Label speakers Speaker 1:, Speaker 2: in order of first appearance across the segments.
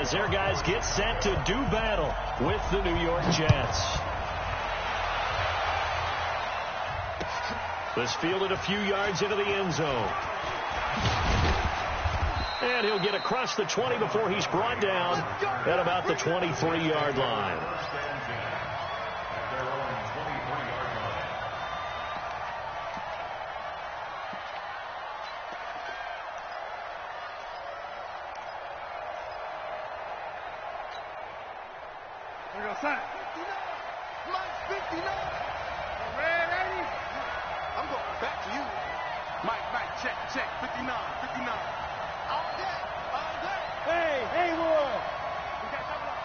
Speaker 1: as their guys get set to do battle with the New York Jets. This fielded a few yards into the end zone. And he'll get across the 20 before he's brought down at about the 23-yard line.
Speaker 2: I'm going back to you. Mike, check, 59. All day. Hey, Haywood. We got double up.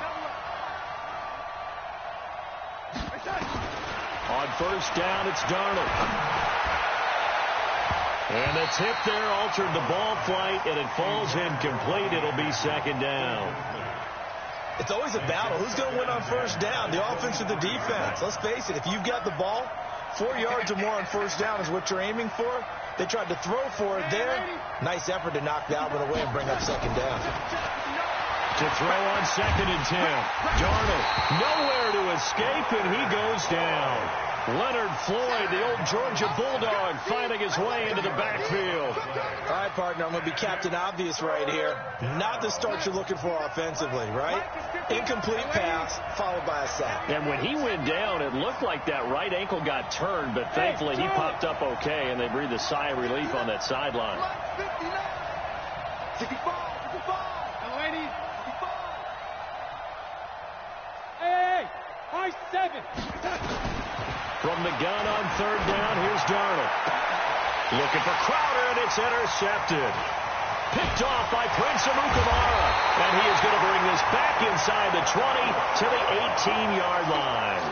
Speaker 1: On first down, it's Darnold. And the tip there altered the ball flight, and it falls incomplete. It'll be second down.
Speaker 3: It's always a battle. Who's going to win on first down, the offense or the defense? Let's face it, if you've got the ball, 4 yards or more on first down is what you're aiming for. They tried to throw for it there. Nice effort to knock that one away and bring up second down.
Speaker 1: To throw on 2nd and 10. Darnold nowhere to escape, and he goes down. Leonard Floyd, the old Georgia Bulldog, finding his way into the backfield.
Speaker 3: All right, partner, I'm going to be Captain Obvious right here. Not the start you're looking for offensively, right? Incomplete pass, followed by a sack.
Speaker 1: And when he went down, it looked like that right ankle got turned, but thankfully he popped up okay, and they breathed a sigh of relief on that sideline.
Speaker 2: High 7.
Speaker 1: From the gun on third down, here's Darnold. Looking for Crowder, and it's intercepted. Picked off by Prince Amukamara. And he is going to bring this back inside the 20 to the 18-yard line.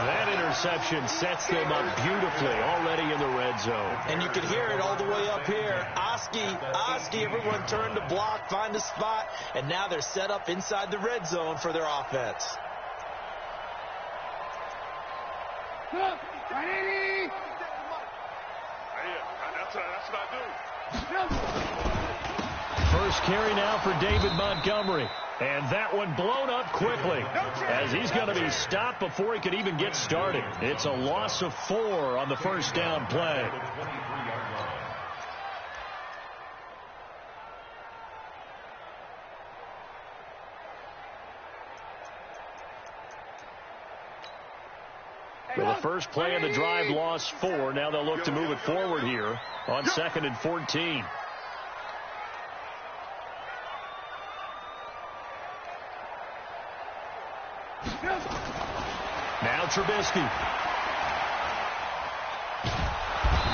Speaker 1: That interception sets them up beautifully already in the red zone.
Speaker 3: And you can hear it all the way up here. Oski, everyone turned to block, find a spot, and now they're set up inside the red zone for their offense.
Speaker 2: Ready? That's what I do.
Speaker 1: First carry now for David Montgomery. And that one blown up quickly as he's going to be stopped before he could even get started. It's a loss of 4 on the first down play. Well, the first play of the drive lost 4. Now they'll look to move it forward here on 2nd and 14. Now Trubisky.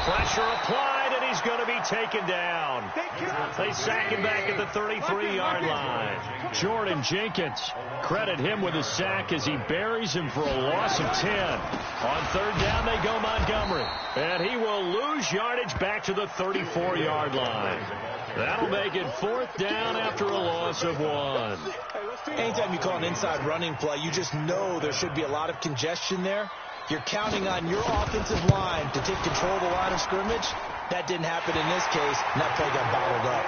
Speaker 1: Pressure applied, and he's going to be taken down. They sack him back at the 33-yard line. Jordan Jenkins, credit him with a sack as he buries him for a loss of 10. On third down, they go Montgomery. And he will lose yardage back to the 34-yard line. That'll make it 4th down after a loss of 1.
Speaker 3: Anytime you call an inside running play, you just know there should be a lot of congestion there. You're counting on your offensive line to take control of the line of scrimmage. That didn't happen in this case, and that play got bottled up.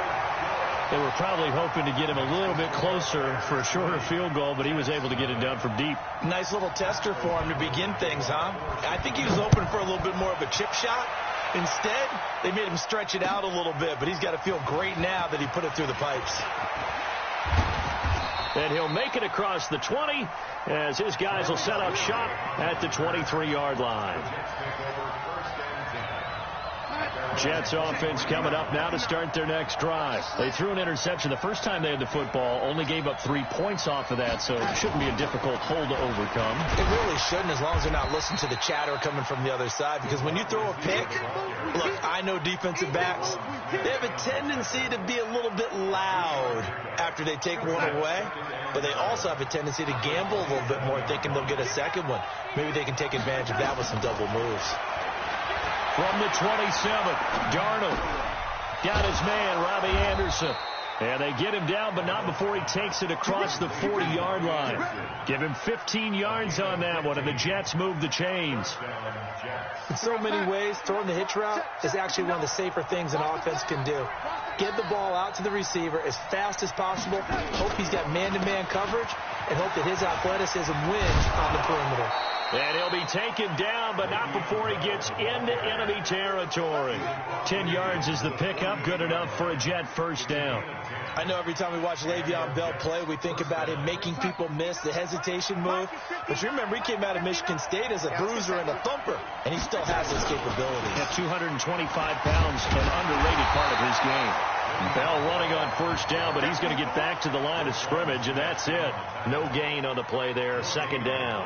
Speaker 1: They were probably hoping to get him a little bit closer for a shorter field goal, but he was able to get it done from deep.
Speaker 3: Nice little tester for him to begin things, huh? I think he was hoping for a little bit more of a chip shot. Instead, they made him stretch it out a little bit, but he's got to feel great now that he put it through the pipes.
Speaker 1: And he'll make it across the 20 as his guys will set up shop at the 23-yard line. Jets offense coming up now to start their next drive. They threw an interception the first time they had the football, only gave up 3 points off of that, so it shouldn't be a difficult hole to overcome.
Speaker 3: It really shouldn't, as long as they're not listening to the chatter coming from the other side, because when you throw a pick, look, I know defensive backs, they have a tendency to be a little bit loud after they take one away, but they also have a tendency to gamble a little bit more, thinking they'll get a second one. Maybe they can take advantage of that with some double moves.
Speaker 1: From the 27, Darnold got his man, Robbie Anderson. And they get him down, but not before he takes it across the 40-yard line. Give him 15 yards on that one, and the Jets move the chains.
Speaker 3: In so many ways, throwing the hitch route is actually one of the safer things an offense can do. Get the ball out to the receiver as fast as possible, hope he's got man-to-man coverage, and hope that his athleticism wins on the perimeter.
Speaker 1: And he'll be taken down, but not before he gets into enemy territory. 10 yards is the pickup, good enough for a Jet first down.
Speaker 3: I know every time we watch Le'Veon Bell play, we think about him making people miss the hesitation move. But you remember, he came out of Michigan State as a bruiser and a thumper, and he still has those capabilities.
Speaker 1: At 225 pounds, an underrated part of his game. Bell running on first down, but he's going to get back to the line of scrimmage, and that's it. No gain on the play there, second down.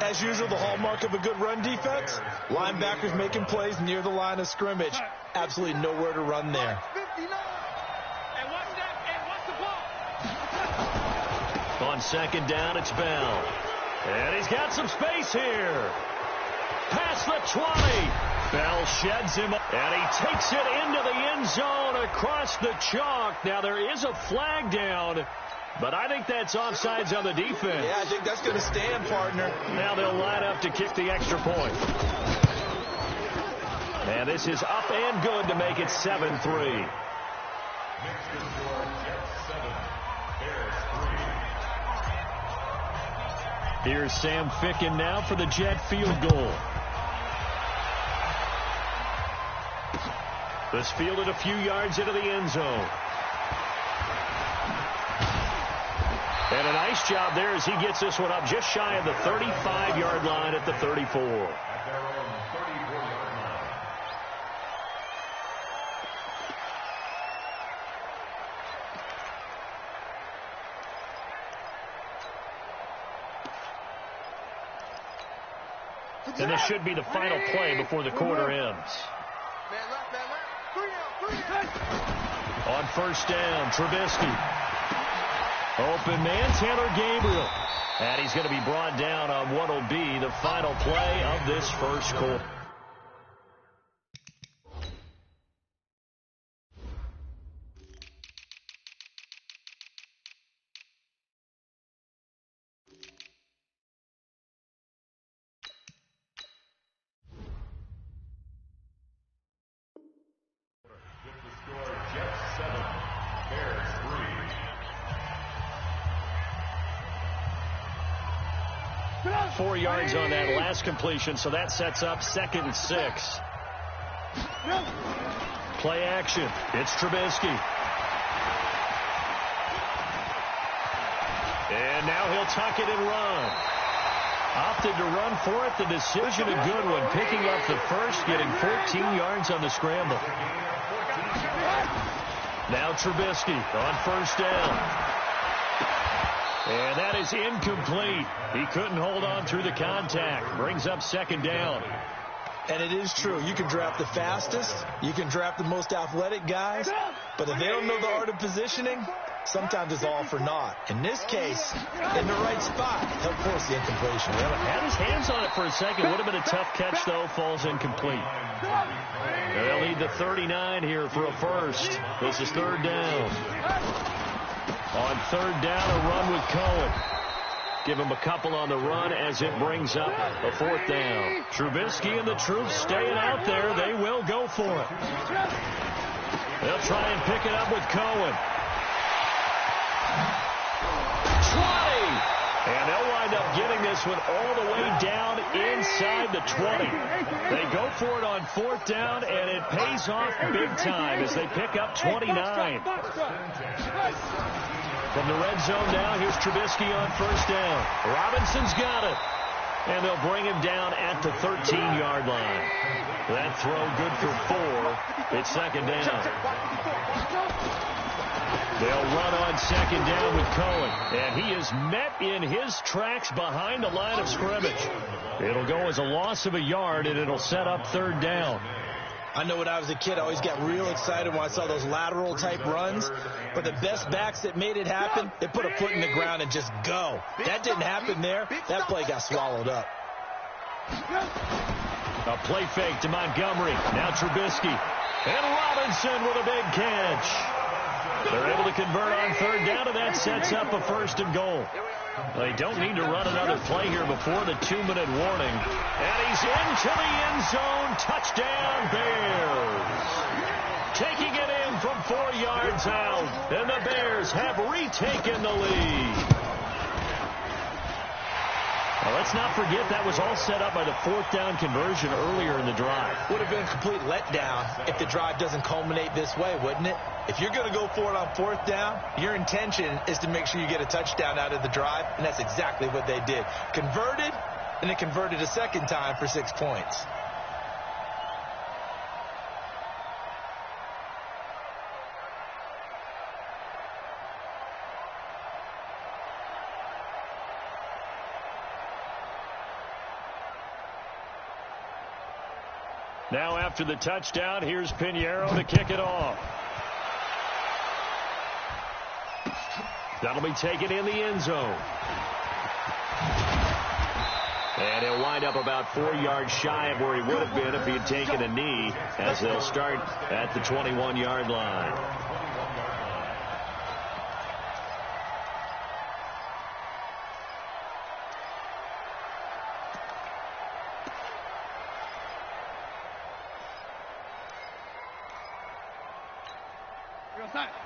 Speaker 3: As usual, the hallmark of a good run defense, linebackers making plays near the line of scrimmage. Absolutely nowhere to run there.
Speaker 1: On second down, it's Bell. And he's got some space here. Past the 20. Bell sheds him, and he takes it into the end zone across the chalk. Now, there is a flag down, but I think that's offsides on the defense.
Speaker 3: Yeah, I think that's going to stand, partner.
Speaker 1: Now they'll line up to kick the extra point. And this is up and good to make it 7-3. Here's Sam Ficken now for the Jet field goal. This fielded a few yards into the end zone. And a nice job there as he gets this one up just shy of the 35-yard line at the 34. And this should be the final play before the quarter ends. On first down, Trubisky. Open man, Taylor Gabriel. And he's going to be brought down on what will be the final play of this first quarter.
Speaker 4: With the score, Jets 7, Bears 3.
Speaker 1: 4 yards on that last completion, so that sets up 2nd and 6. Play action. It's Trubisky. And now he'll tuck it and run. Opted to run for it. The decision a good one. Picking up the first, getting 14 yards on the scramble. Now Trubisky on first down. And that is incomplete. He couldn't hold on through the contact. Brings up 2nd down.
Speaker 3: And it is true. You can draft the fastest. You can draft the most athletic guys. But if they don't know the art of positioning, sometimes it's all for naught. In this case, in the right spot, help force the incompletion.
Speaker 1: Had his hands on it for a second. Would have been a tough catch, though. Falls incomplete. They'll need the 39 here for a first. This is 3rd down. On 3rd down, a run with Cohen. Give him a couple on the run as it brings up a 4th down. Trubisky and the troops staying out there. They will go for it. They'll try and pick it up with Cohen. 20. And they'll wind up getting this one all the way down inside the 20. They go for it on 4th down, and it pays off big time as they pick up 29. From the red zone now, here's Trubisky on first down. Robinson's got it. And they'll bring him down at the 13-yard line. That throw good for 4. It's 2nd down. They'll run on 2nd down with Cohen. And he is met in his tracks behind the line of scrimmage. It'll go as a loss of a yard, and it'll set up 3rd down.
Speaker 3: I know when I was a kid, I always got real excited when I saw those lateral-type runs. But the best backs that made it happen, they put a foot in the ground and just go. That didn't happen there. That play got swallowed up.
Speaker 1: A play fake to Montgomery. Now Trubisky. And Robinson with a big catch. They're able to convert on third down, and that sets up a 1st and goal. They don't need to run another play here before the 2-minute warning. And he's into the end zone. Touchdown, Bears. Taking it in from 4 yards out. And the Bears have retaken the lead. Well, let's not forget that was all set up by the 4th down conversion earlier in the drive.
Speaker 3: Would have been a complete letdown if the drive doesn't culminate this way, wouldn't it? If you're going to go for it on 4th down, your intention is to make sure you get a touchdown out of the drive, and that's exactly what they did. Converted, and it converted a 2nd time for 6 points.
Speaker 1: Now after the touchdown, here's Pinheiro to kick it off. That'll be taken in the end zone. And he'll wind up about 4 yards shy of where he would have been if he had taken a knee, as they'll start at the 21-yard line.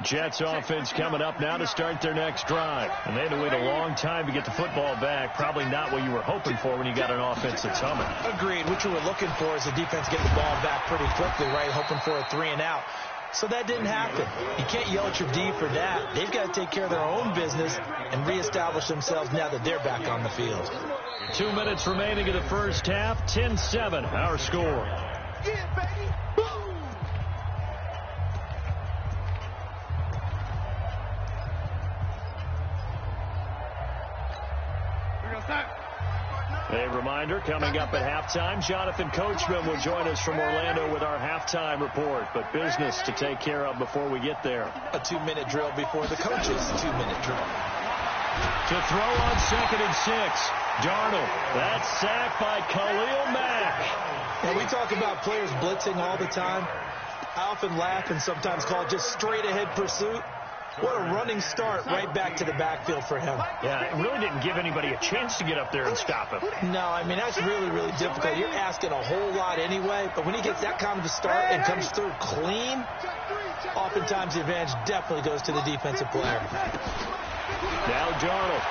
Speaker 1: Jets offense coming up now to start their next drive. And they had to wait a long time to get the football back. Probably not what you were hoping for when you got an offense that's humming.
Speaker 3: Agreed. What you were looking for is the defense getting the ball back pretty quickly, right? Hoping for a 3-and-out. So that didn't happen. You can't yell at your D for that. They've got to take care of their own business and reestablish themselves now that they're back on the field.
Speaker 1: 2 minutes remaining in the first half. 10-7, our score.
Speaker 2: Yeah, baby. Boom.
Speaker 1: A reminder, coming up at halftime, Jonathan Coachman will join us from Orlando with our halftime report. But business to take care of before we get there.
Speaker 3: A 2-minute drill before the coach's 2-minute drill.
Speaker 1: To throw on 2nd and 6. Darnold. That's sacked by Khalil Mack.
Speaker 3: And we talk about players blitzing all the time. I often laugh and sometimes call it just straight-ahead pursuit. What a running start right back to the backfield for him.
Speaker 1: Yeah, it really didn't give anybody a chance to get up there and stop him.
Speaker 3: No, I mean, that's really, really difficult. You're asking a whole lot anyway, but when he gets that kind of a start and comes through clean, oftentimes the advantage definitely goes to the defensive player.
Speaker 1: Now Darnold.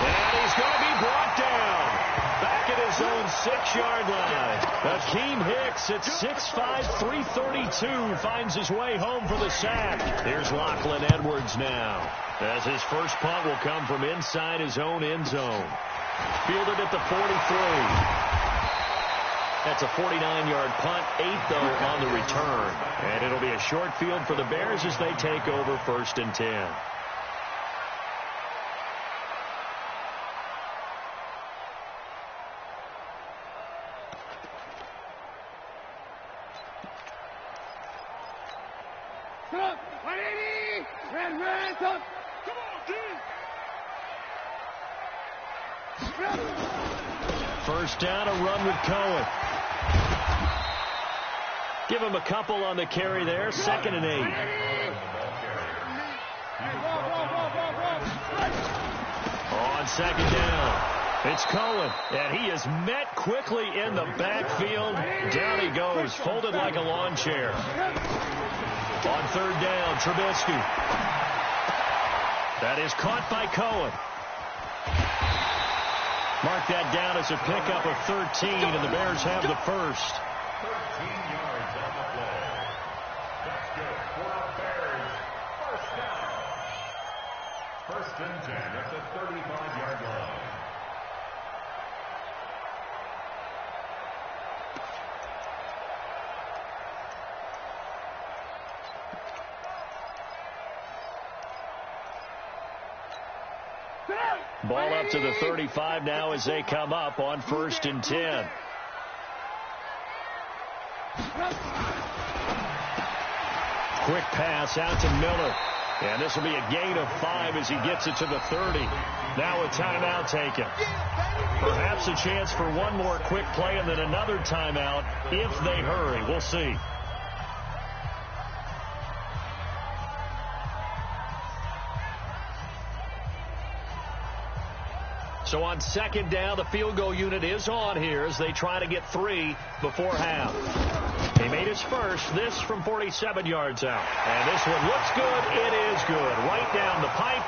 Speaker 1: And he's going to be brought down. Back at his own 6-yard line. Akeem Hicks at 6'5", 332 finds his way home for the sack. Here's Lachlan Edwards now, as his first punt will come from inside his own end zone. Fielded at the 43. That's a 49-yard punt, 8 though on the return. And it'll be a short field for the Bears as they take over 1st and 10. First down, a run with Cohen. Give him a couple on the carry there. 2nd and 8. On 2nd down, it's Cohen, and he is met quickly in the backfield. Down he goes, folded like a lawn chair. On 3rd down, Trubisky. That is caught by Cohen. Mark that down as a pickup of 13, and the Bears have the first.
Speaker 4: 13 yards on the play. That's good for the Bears. First down. 1st and 10 at the 35-yard line.
Speaker 1: Ball up to the 35 now as they come up on 1st and 10. Quick pass out to Miller. And this will be a gain of 5 as he gets it to the 30. Now a timeout taken. Perhaps a chance for one more quick play and then another timeout if they hurry. We'll see. So on second down, the field goal unit is on here as they try to get 3 before half. He made his first, this from 47 yards out. And this one looks good. It is good. Right down the pipe.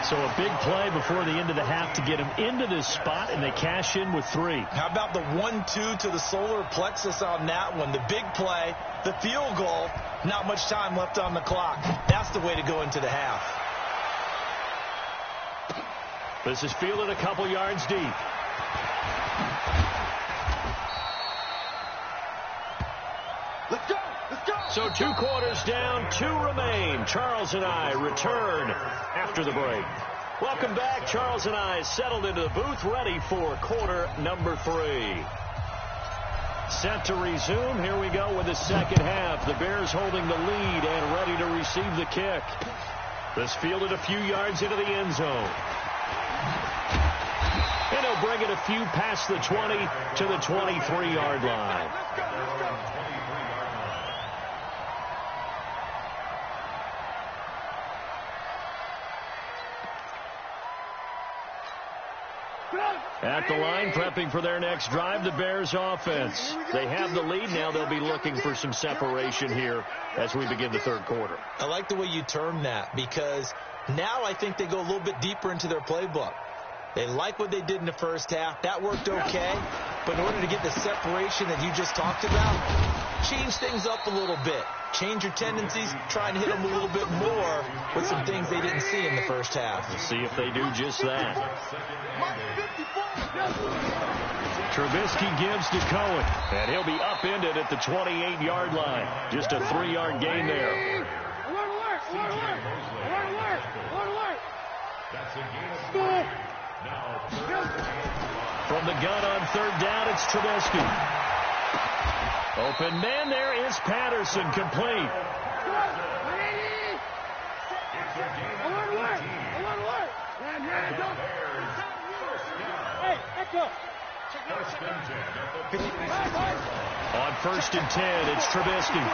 Speaker 1: So a big play before the end of the half to get him into this spot, and they cash in with 3.
Speaker 3: How about the 1-2 to the solar plexus on that one? The big play, the field goal, not much time left on the clock. That's the way to go into the half.
Speaker 1: This is fielded a couple yards deep.
Speaker 2: Let's go. Let's go.
Speaker 1: So 2 quarters down, 2 remain. Charles and I return after the break. Welcome back. Charles and I settled into the booth, ready for quarter number 3. Set to resume. Here we go with the second half. The Bears holding the lead and ready to receive the kick. This fielded a few yards into the end zone. And he'll bring it a few past the 20 to the 23-yard line. At the line, prepping for their next drive, the Bears offense. They have the lead. Now they'll be looking for some separation here as we begin the third quarter.
Speaker 3: I like the way you term that, because now I think they go a little bit deeper into their playbook. They like what they did in the first half. That worked okay. But in order to get the separation that you just talked about, change things up a little bit. Change your tendencies. Try and hit them a little bit more with some things they didn't see in the first half.
Speaker 1: We'll see if they do just that. Trubisky gives to Cohen, and he'll be upended at the 28-yard line. Just a 3-yard gain there. From the gun on third down, it's Trubisky. Open man there is Patterson, complete. On first and 10, it's Trubisky.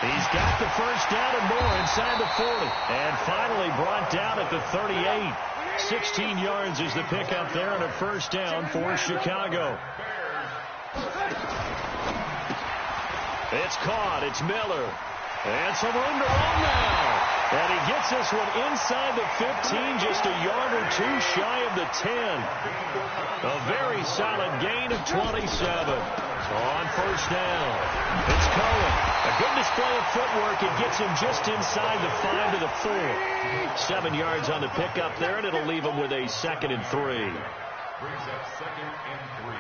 Speaker 1: He's got the first down and more inside the 40. And finally brought down at the 38. 16 yards is the pickup there and a first down for Chicago. It's caught. It's Miller. And some room to run now. And he gets this one inside the 15, just a yard or 2 shy of the 10. A very solid gain of 27. So on first down, it's Cohen. A good display of footwork. It gets him just inside the 5 to the 4. 7 yards on the pickup there, and it'll leave him with a 2nd and 3.
Speaker 4: Brings up 2nd and 3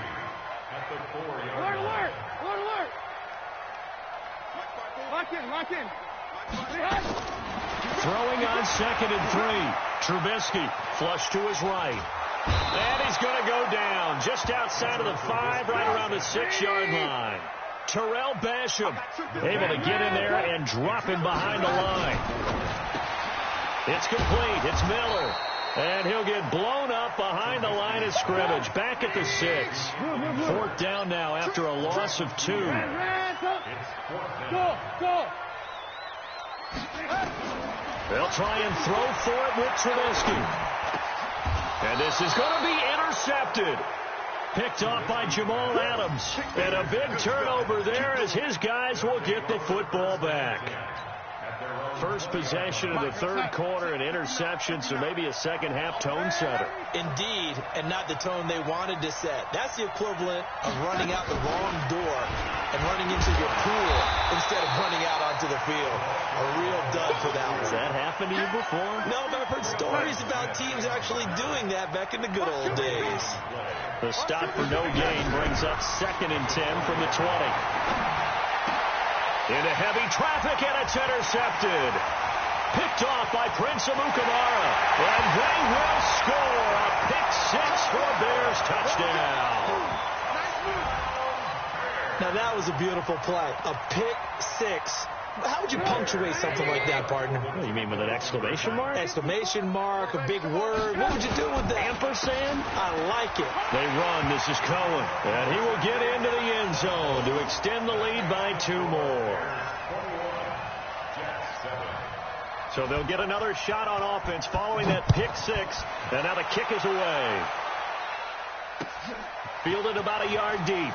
Speaker 4: at the 4-yard line.
Speaker 2: Lock in.
Speaker 1: Throwing on 2nd and 3. Trubisky flush to his right. And he's going to go down just outside of the 5, right around the 6-yard line. Terrell Basham able to get in there and drop him behind the line. It's complete. It's Miller. And he'll get blown up behind the line of scrimmage. Back at the 6. 4th down now after a loss of 2.
Speaker 2: Go.
Speaker 1: They'll try and throw for it with Trubisky. And this is going to be intercepted. Picked off by Jamal Adams. And a big turnover there as his guys will get the football back. First possession of the third quarter, an interception, so maybe a second-half tone setter.
Speaker 3: Indeed, and not the tone they wanted to set. That's the equivalent of running out the wrong door and running into your pool instead of running out onto the field. A real dud for that one.
Speaker 1: Has that happened to you before?
Speaker 3: No, but I've heard stories about teams actually doing that back in the good old days.
Speaker 1: The stop for no gain brings up 2nd and 10 from the 20. Into heavy traffic, and it's intercepted. Picked off by Prince Amukamara. And they will score a pick 6 for a Bears touchdown.
Speaker 3: Now that was a beautiful play. A pick 6. How would you punctuate something like that, partner?
Speaker 1: What do you mean, with an exclamation mark?
Speaker 3: Exclamation mark, a big word. What would you do with that?
Speaker 1: Ampersand?
Speaker 3: I like it.
Speaker 1: They run. This is Cohen. And he will get into the end zone to extend the lead by 2 more. So they'll get another shot on offense following that pick six. And now the kick is away. Fielded about a yard deep.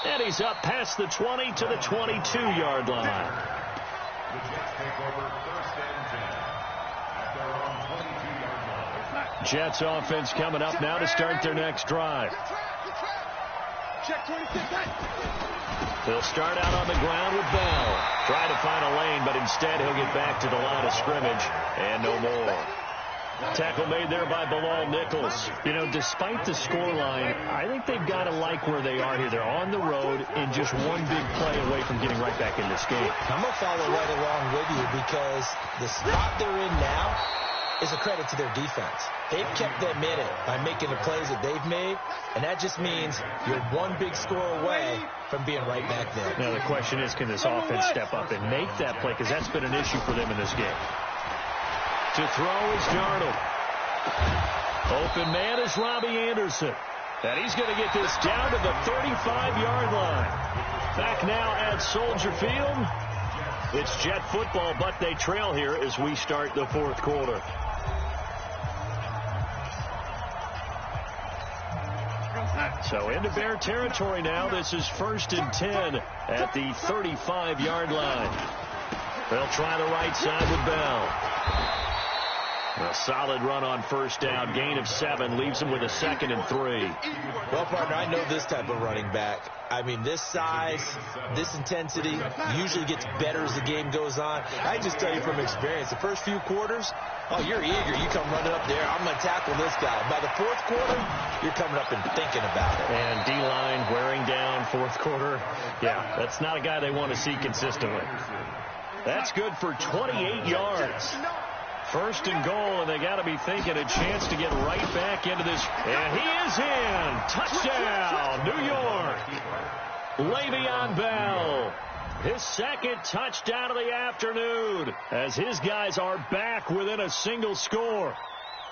Speaker 1: And he's up past the 20 to the 22-yard line.
Speaker 4: The Jets take over 1st and 10 at their own 22-yard line.
Speaker 1: Jets offense coming up now to start their next drive. They'll start out on the ground with Bell. Try to find a lane, but instead he'll get back to the line of scrimmage and no more. Tackle made there by Bilal Nichols. You know, despite the scoreline, I think they've got to like where they are here. They're on the road and just one big play away from getting right back in this game.
Speaker 3: I'm going to follow right along with you because the spot they're in now is a credit to their defense. They've kept them in it by making the plays that they've made, and that just means you're one big score away from being right back there.
Speaker 1: Now the question is, can this offense step up and make that play? Because that's been an issue for them in this game. To throw is Darnold. Open man is Robbie Anderson. And he's going to get this down to the 35-yard line. Back now at Soldier Field. It's Jet football, but they trail here as we start the fourth quarter. So into Bear territory now. This is 1st and 10 at the 35-yard line. They'll try the right side with Bell. A solid run on first down. Gain of 7 leaves him with a 2nd and 3.
Speaker 3: Well, partner, I know this type of running back. I mean, this size, this intensity usually gets better as the game goes on. I just tell you from experience, the first few quarters, oh, you're eager. You come running up there. I'm going to tackle this guy. By the fourth quarter, you're coming up and thinking about it.
Speaker 1: And D-line wearing down fourth quarter. Yeah, that's not a guy they want to see consistently. That's good for 28 yards. 1st and goal, and they got to be thinking a chance to get right back into this. And he is in. Touchdown, New York. Le'Veon Bell. His 2nd touchdown of the afternoon as his guys are back within a single score.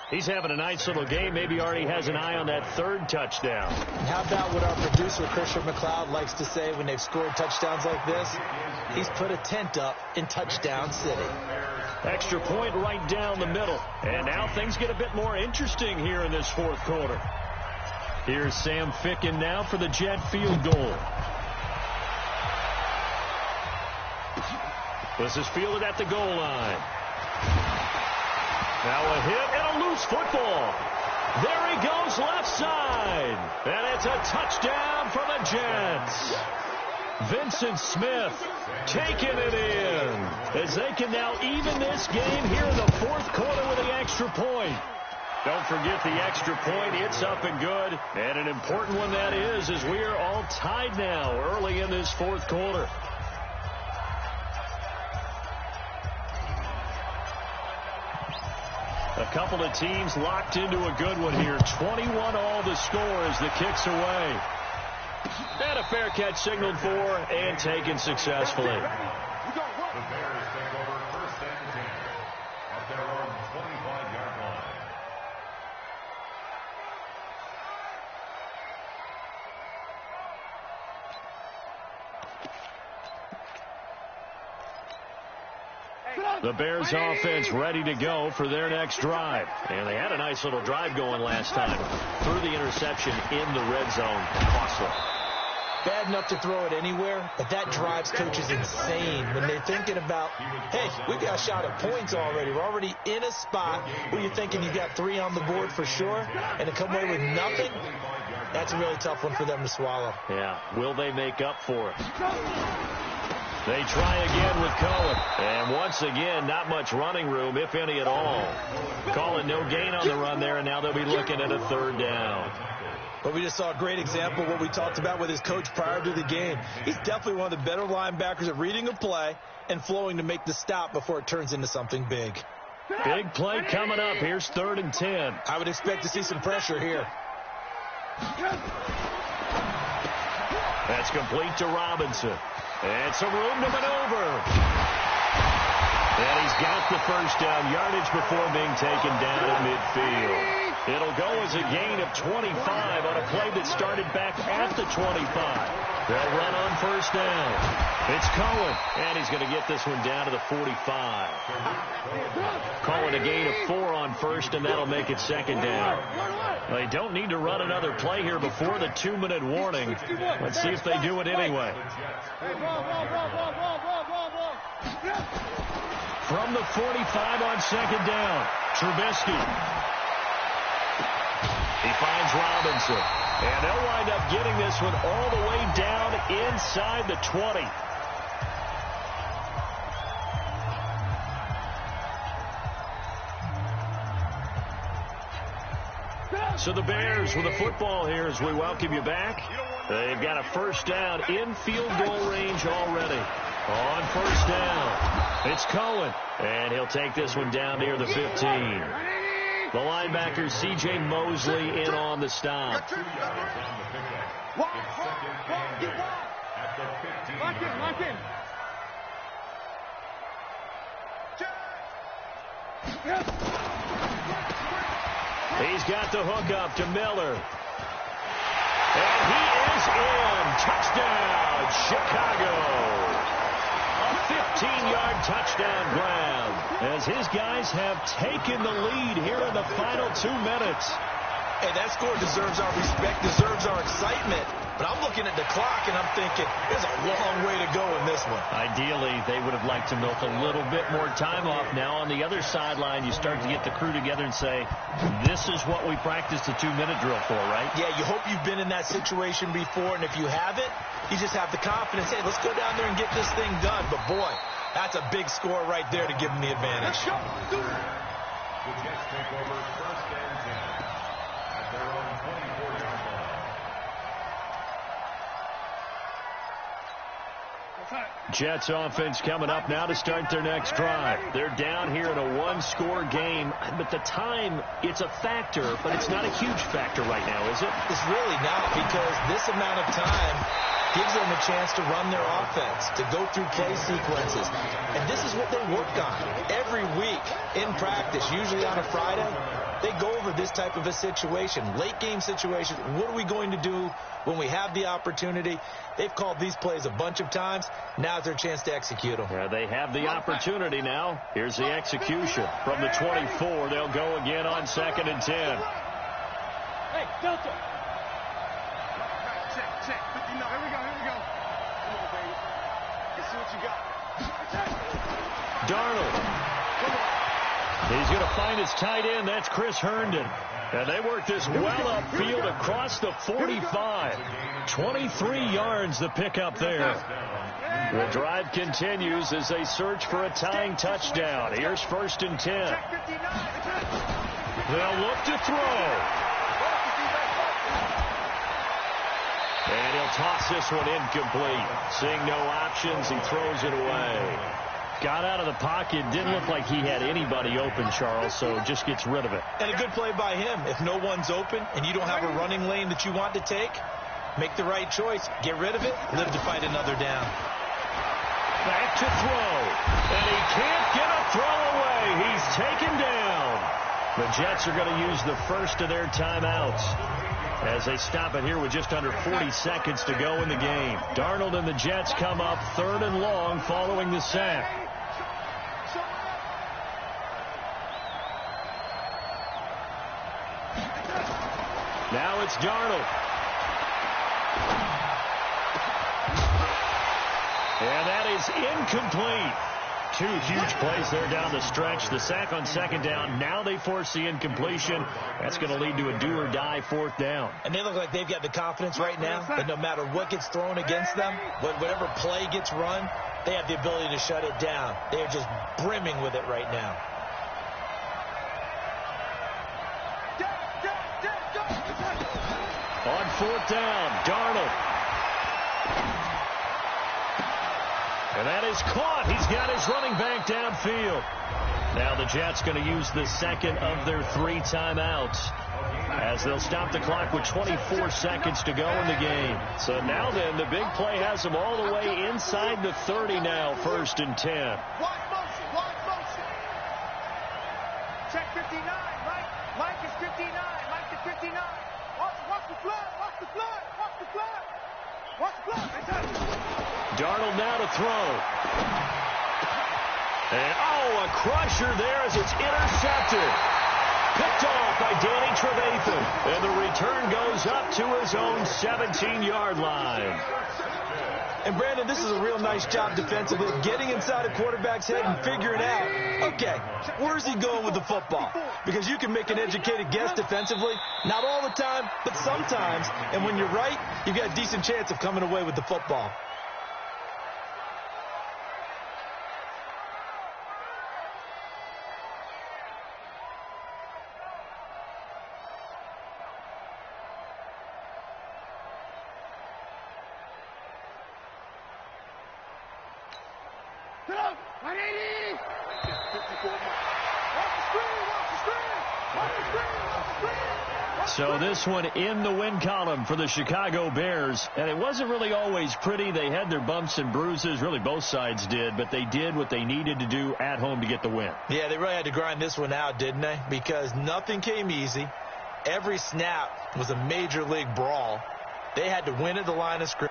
Speaker 1: He's having a nice little game. Maybe already has an eye on that 3rd touchdown.
Speaker 3: How about what our producer, Christian McLeod, likes to say when they've scored touchdowns like this? He's put a tent up in Touchdown City.
Speaker 1: Extra point right down the middle. And now things get a bit more interesting here in this fourth quarter. Here's Sam Ficken now for the Jet field goal. This is fielded at the goal line. Now a hit and a loose football. There he goes left side. And it's a touchdown for the Jets. Vincent Smith taking it in as they can now even this game here in the fourth quarter with the extra point. Don't forget the extra point. It's up and good. And an important one that is, as we are all tied now early in this fourth quarter. A couple of teams locked into a good one here. 21 all the score as the kick's away. And a fair catch signaled for and taken successfully.
Speaker 4: The Bears take over 1st and 10 at their own 25-yard line.
Speaker 1: The Bears offense ready to go for their next drive. And they had a nice little drive going last time. Threw the interception in the red zone. Costly.
Speaker 3: Bad enough to throw it anywhere, but that drives coaches insane when they're thinking about, hey, we got a shot at points already. We're already in a spot where you're thinking you got 3 on the board for sure, and to come away with nothing, that's a really tough one for them to swallow.
Speaker 1: Yeah, will they make up for it? They try again with Cohen. And once again, not much running room, if any at all. Calling no gain on the run there, and now they'll be looking at a 3rd down.
Speaker 3: But we just saw a great example of what we talked about with his coach prior to the game. He's definitely one of the better linebackers at reading a play and flowing to make the stop before it turns into something big.
Speaker 1: Big play coming up. Here's 3rd and 10.
Speaker 3: I would expect to see some pressure here.
Speaker 1: That's complete to Robinson. And some room to maneuver. And he's got the first down. Yardage before being taken down at midfield. It'll go as a gain of 25 on a play that started back at the 25. They'll run on first down. It's Cohen, and he's going to get this one down to the 45. Cohen a gain of 4 on first, and that'll make it second down. They don't need to run another play here before the 2-minute warning. Let's see if they do it anyway. From the 45 on second down, Trubisky. He finds Robinson. And they'll wind up getting this one all the way down inside the 20. So the Bears with the football here as we welcome you back. They've got a first down in field goal range already. On first down, it's Cohen. And he'll take this one down near the 15. The linebacker, C.J. Mosley, in on the stop.
Speaker 2: Lock in.
Speaker 1: He's got the hook up to Miller. And he is in. Touchdown, Chicago. A 15-yard touchdown grab as his guys have taken the lead here in the final 2 minutes.
Speaker 3: Hey, that score deserves our respect, deserves our excitement. But I'm looking at the clock, and I'm thinking, there's a long way to go in this one.
Speaker 1: Ideally, they would have liked to milk a little bit more time off. Now, on the other sideline, you start to get the crew together and say, this is what we practiced the 2-minute drill for, right?
Speaker 3: Yeah, you hope you've been in that situation before, and if you haven't, you just have the confidence, hey, let's go down there and get this thing done. But, boy, that's a big score right there to give them the advantage.
Speaker 4: The Jets take over first and 10 at their own 24-yard line.
Speaker 1: Jets offense coming up now to start their next drive. They're down here in a one-score game, but the time, it's a factor, but it's not a huge factor right now, is it?
Speaker 3: It's really not, because this amount of time gives them a chance to run their offense, to go through play sequences. And this is what they work on every week in practice, usually on a Friday. They go over this type of a situation, late game situation. What are we going to do when we have the opportunity? They've called these plays a bunch of times. Now's their chance to execute them.
Speaker 1: Yeah, they have the opportunity now. Here's the execution. From the 24, they'll go again on 2nd and 10.
Speaker 2: Hey, Delta. Check. 59. Here we go. Come on, baby. Let's see what you got.
Speaker 1: Darnold. He's going to find his tight end. That's Chris Herndon. And they work this well upfield across the 45. 23 yards the pickup there. The drive continues as they search for a tying touchdown. Here's 1st and 10. They'll look to throw. And he'll toss this one incomplete. Seeing no options, he throws it away. Got out of the pocket. Didn't look like he had anybody open, Charles, so just gets rid of it.
Speaker 3: And a good play by him. If no one's open and you don't have a running lane that you want to take, make the right choice. Get rid of it. Live to fight another down.
Speaker 1: Back to throw. And he can't get a throw away. He's taken down. The Jets are going to use the first of their timeouts as they stop it here with just under 40 seconds to go in the game. Darnold and the Jets come up 3rd and long following the sack. Now it's Darnold. And that is incomplete. 2 huge plays there down the stretch. The sack on 2nd down. Now they force the incompletion. That's going to lead to a do-or-die 4th down.
Speaker 3: And they look like they've got the confidence right now that no matter what gets thrown against them, whatever play gets run, they have the ability to shut it down. They're just brimming with it right now.
Speaker 1: On 4th down, Darnold. And that is caught. He's got his running back downfield. Now the Jets going to use the second of their 3 timeouts as they'll stop the clock with 24 seconds to go in the game. So now then, the big play has them all the way inside the 30 now, 1st and 10.
Speaker 2: Wide motion. Check 59. Mike is 59.
Speaker 1: Darnold now to throw. And, a crusher there as it's intercepted. Picked off by Danny Trevathan. And the return goes up to his own 17-yard line.
Speaker 3: And, Brandon, this is a real nice job defensively, getting inside a quarterback's head and figuring out, okay, where's he going with the football? Because you can make an educated guess defensively, not all the time, but sometimes. And when you're right, you've got a decent chance of coming away with the football.
Speaker 1: So this one in the win column for the Chicago Bears. And it wasn't really always pretty. They had their bumps and bruises. Really, both sides did. But they did what they needed to do at home to get the win.
Speaker 3: Yeah, they really had to grind this one out, didn't they? Because nothing came easy. Every snap was a major league brawl. They had to win at the line of scrimmage.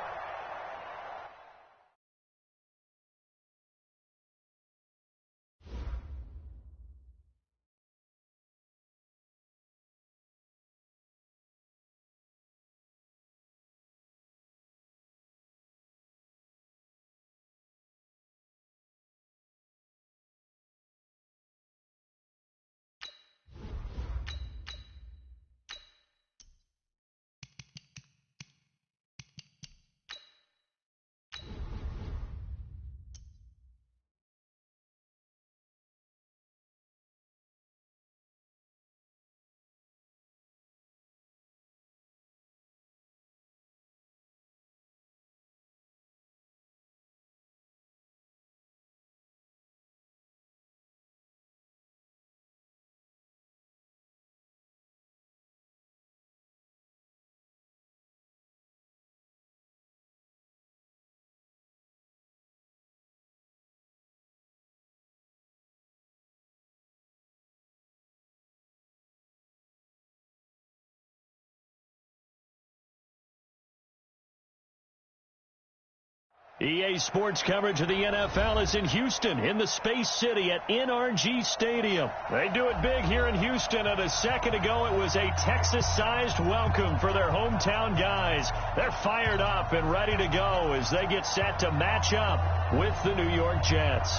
Speaker 1: EA Sports coverage of the NFL is in Houston, in the Space City at NRG Stadium. They do it big here in Houston, and a second ago it was a Texas-sized welcome for their hometown guys. They're fired up and ready to go as they get set to match up with the New York Jets.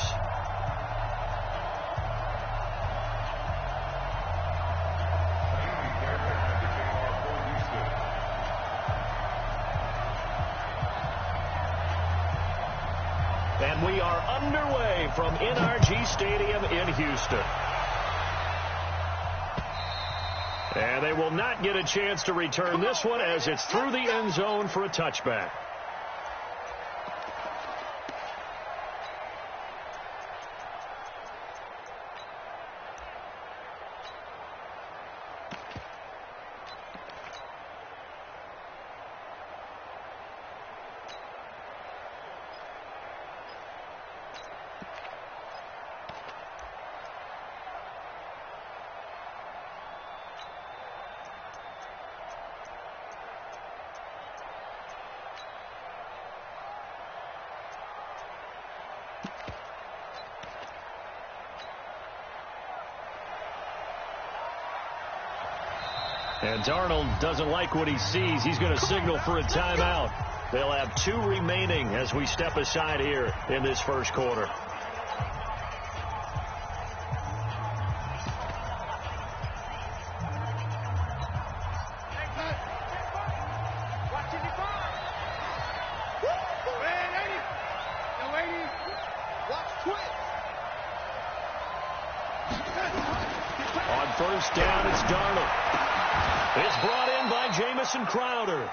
Speaker 1: And we are underway from NRG Stadium in Houston. And they will not get a chance to return this one as it's through the end zone for a touchback. And Darnold doesn't like what he sees. He's going to signal for a timeout. They'll have 2 remaining as we step aside here in this first quarter. On first down, it's Darnold. It's brought in by Jamison Crowder.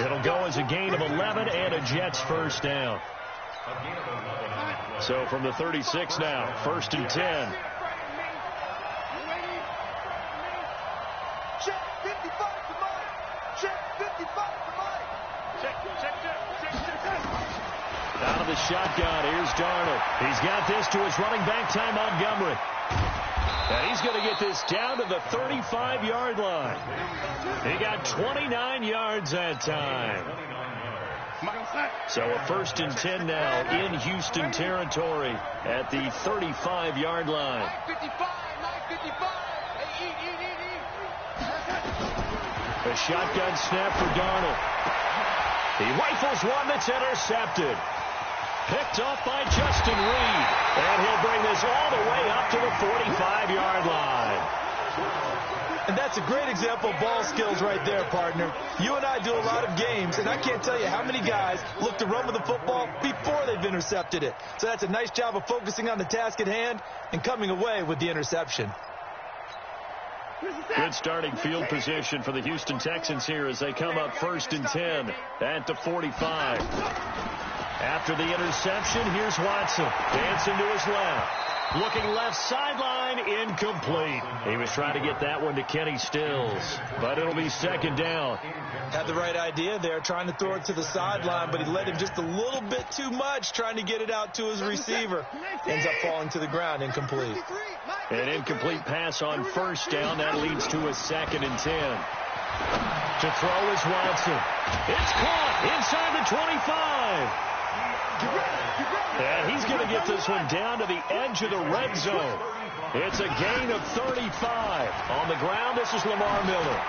Speaker 1: It'll go as a gain of 11 and a Jets first down. So from the 36 now, 1st and 10. Out of the shotgun, here's Darnold. He's got this to his running back, Ty Montgomery. And he's going to get this down to the 35-yard line. He got 29 yards that time. So a 1st and 10 now in Houston territory at the 35-yard line. A shotgun snap for Darnold. He rifles one that's intercepted. Picked off by Justin Reed. And he'll bring this all the way up to the 45-yard line.
Speaker 3: And that's a great example of ball skills right there, partner. You and I do a lot of games, and I can't tell you how many guys look to run with the football before they've intercepted it. So that's a nice job of focusing on the task at hand and coming away with the interception.
Speaker 1: Good starting field position for the Houston Texans here as they come up 1st and 10 at the 45. After the interception, here's Watson. Dancing to his left. Looking left sideline, incomplete. He was trying to get that one to Kenny Stills, but it'll be 2nd down.
Speaker 3: Had the right idea there, trying to throw it to the sideline, but he let him just a little bit too much, trying to get it out to his receiver. Ends up falling to the ground, incomplete.
Speaker 1: An incomplete pass on 1st down. That leads to a 2nd and 10. To throw is Watson. It's caught inside the 25. And he's going to get this one down to the edge of the red zone. It's a gain of 35. On the ground, this is Lamar Miller.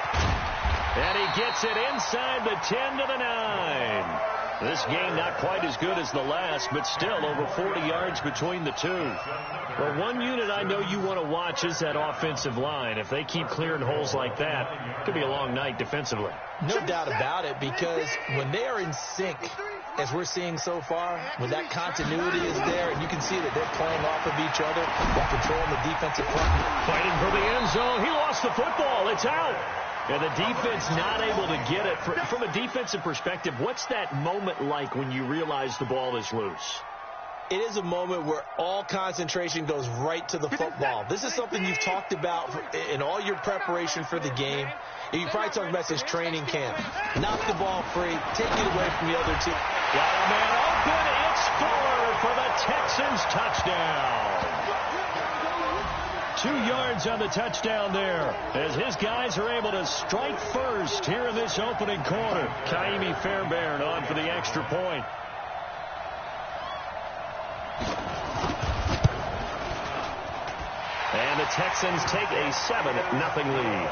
Speaker 1: And he gets it inside the 10 to the 9. This game not quite as good as the last, but still over 40 yards between the two. Well, one unit I know you want to watch is that offensive line. If they keep clearing holes like that, it could be a long night defensively.
Speaker 3: No doubt about it, because when they are in sync, as we're seeing so far, when that continuity is there, and you can see that they're playing off of each other while controlling the defensive front.
Speaker 1: Fighting for the end zone. He lost the football. It's out. And the defense not able to get it. From a defensive perspective, what's that moment like when you realize the ball is loose?
Speaker 3: It is a moment where all concentration goes right to the football. This is something you've talked about in all your preparation for the game. You probably talked about this training camp. Knock the ball free. Take it away from the other team.
Speaker 1: Got a man open. It's Fuller for the Texans touchdown. 2 yards on the touchdown there as his guys are able to strike first here in this opening quarter. Kaimi Fairbairn on for the extra point. And the Texans take a 7-0 lead.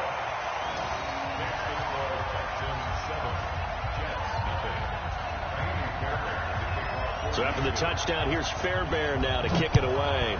Speaker 1: So after the touchdown, here's Fairbairn now to kick it away.